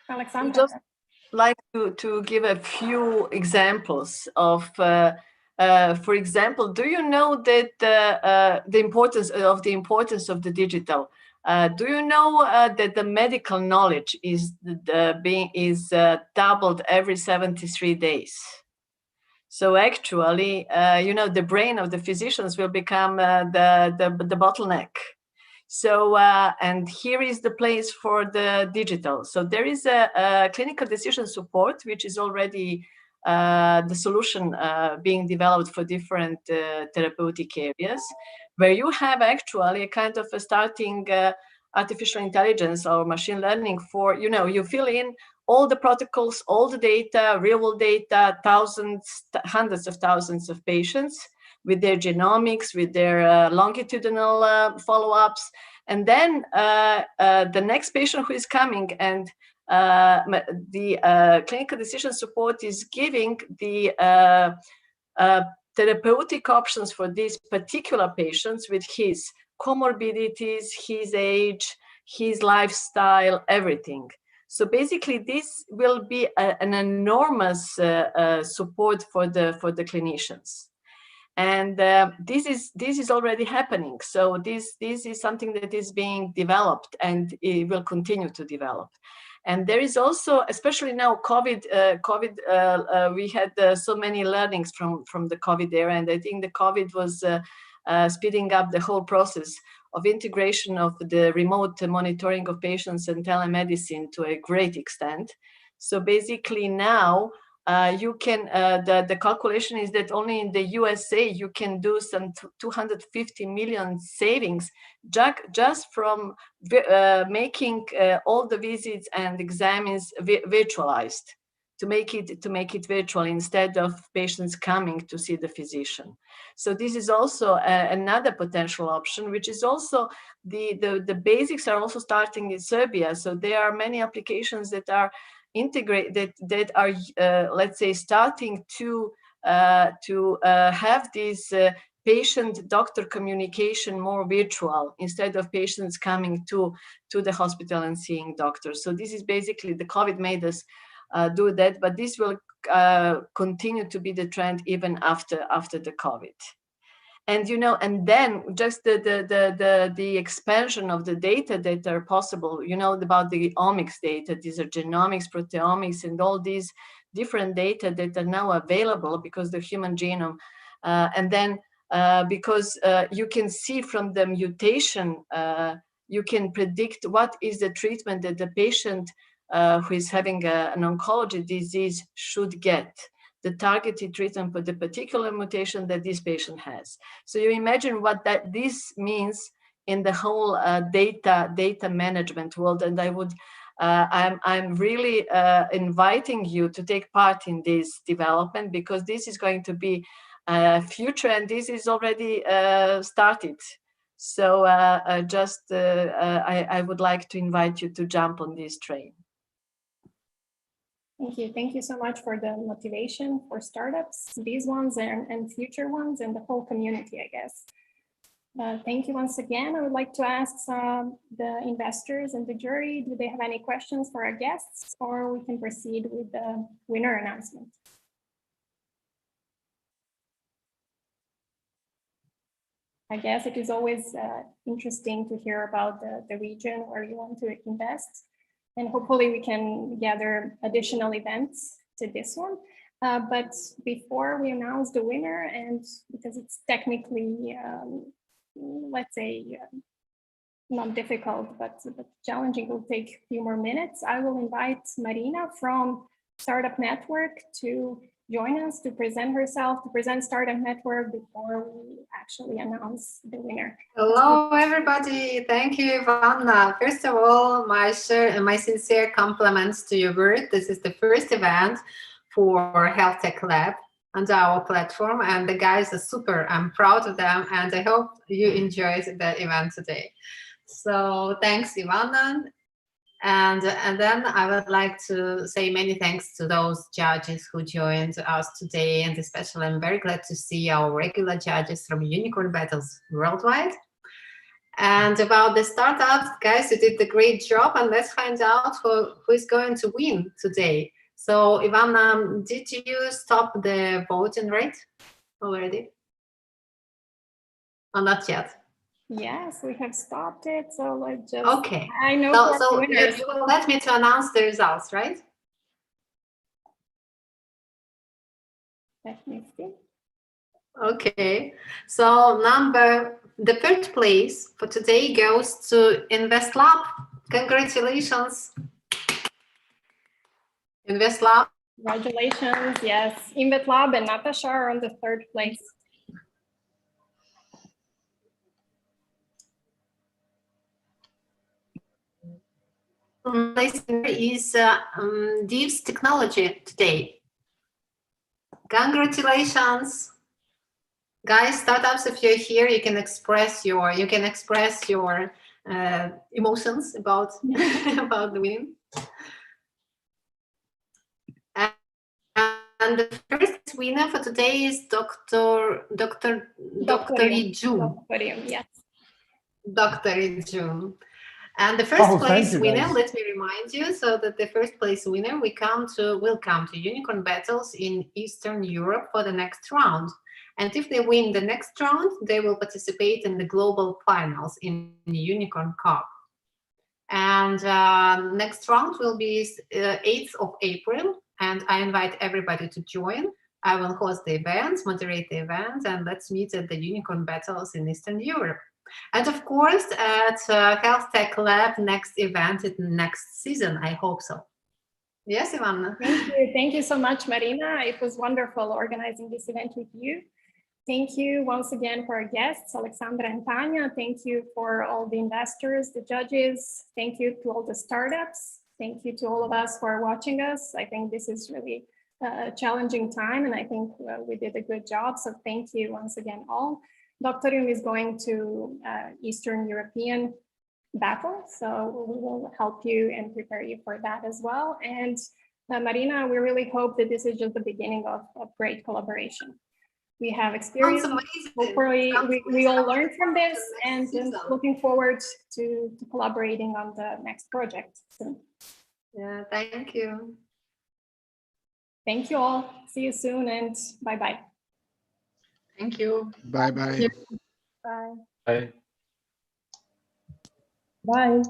Alexandra.
Just like to give a few examples of, for example, do you know that the importance of the digital? Do you know that the medical knowledge is doubled every 73 days? So actually, the brain of the physicians will become the bottleneck. So, and here is the place for the digital. So there is a clinical decision support, which is already the solution being developed for different therapeutic areas, where you have actually a kind of a starting artificial intelligence or machine learning for, you fill in all the protocols, all the data, real-world data, hundreds of thousands of patients with their genomics, with their longitudinal follow-ups. And then the next patient who is coming, and the clinical decision support is giving the therapeutic options for these particular patients with his comorbidities, his age, his lifestyle, everything. So basically, this will be an enormous support for the clinicians, and this is already happening. So this is something that is being developed, and it will continue to develop. And there is also, especially now, COVID. We had so many learnings from the COVID era, and I think the COVID was speeding up the whole process of integration of the remote monitoring of patients and telemedicine to a great extent. So basically now you can, the calculation is that only in the USA you can do some 250 million savings just from making all the visits and exams virtualized, to make it virtual instead of patients coming to see the physician. So this is also another potential option, which is also the basics are also starting in Serbia. So there are many applications that are integrated, that are let's say starting to have this patient-doctor communication more virtual, instead of patients coming to the hospital and seeing doctors. So this is basically, the COVID made us do that, but this will continue to be the trend even after the COVID. And and then just the expansion of the data that are possible, about the omics data. These are genomics, proteomics, and all these different data that are now available because the human genome, and then because you can see from the mutation, you can predict what is the treatment that the patient who is having an oncology disease should get, the targeted treatment for the particular mutation that this patient has. So you imagine what this means in the whole data management world. And I would, I'm really inviting you to take part in this development, because this is going to be future, and this is already started. So I would like to invite you to jump on this train.
Thank you. Thank you so much for the motivation for startups, these ones and future ones, and the whole community, I guess. Thank you once again. I would like to ask the investors and the jury, do they have any questions for our guests, or we can proceed with the winner announcement? I guess it is always interesting to hear about the region where you want to invest. And hopefully we can gather additional events to this one. But before we announce the winner, and because it's technically, let's say, not difficult, but challenging, it will take a few more minutes, I will invite Marina from Startup.Network to join us, to present herself, to present Startup.Network before we actually announce the winner.
Hello, everybody. Thank you, Ivana. First of all, my sincere compliments to your work. This is the first event for Health Tech Lab on our platform, and the guys are super. I'm proud of them, and I hope you enjoyed the event today. So thanks, Ivana. And then I would like to say many thanks to those judges who joined us today, and especially I'm very glad to see our regular judges from Unicorn Battles worldwide. And about the startups, guys, you did a great job, and let's find out who is going to win today. So Ivana, did you stop the voting rate already? Or not yet?
Yes, we have stopped it. So let's just.
Okay.
I know.
So you will let me to announce the results, right?
Let me see.
Okay. So the third place for today goes to InvetLab. Congratulations, InvetLab.
Congratulations. Yes, InvetLab and Natasha are on the third place.
Place is Div's Technology today. Congratulations, guys! Startups, if you're here, you can express your emotions about about the win. And the first winner for today is Doktorijum.
Yes.
Doktorijum. And the first place winner,
guys.
let me remind you, so that the first place winner will come to Unicorn Battles in Eastern Europe for the next round. And if they win the next round, they will participate in the global finals in the Unicorn Cup. And next round will be 8th of April. And I invite everybody to join. I will host the event, moderate the event, and let's meet at the Unicorn Battles in Eastern Europe. And of course, at Health Tech Lab next event in next season, I hope so. Yes, Ivana?
Thank you so much, Marina. It was wonderful organizing this event with you. Thank you once again for our guests, Alexandra and Tanya. Thank you for all the investors, the judges. Thank you to all the startups. Thank you to all of us for watching us. I think this is really a challenging time, and I think we did a good job. So thank you once again all. Doktorijum is going to Eastern European battle, so we will help you and prepare you for that as well. And Marina, we really hope that this is just the beginning of great collaboration. We have experience, hopefully we all learn from this, and looking forward to collaborating on the next project soon.
Yeah, thank you.
Thank you all. See you soon, and bye-bye.
Thank you.
Bye-bye.
Bye.
Bye.
Bye.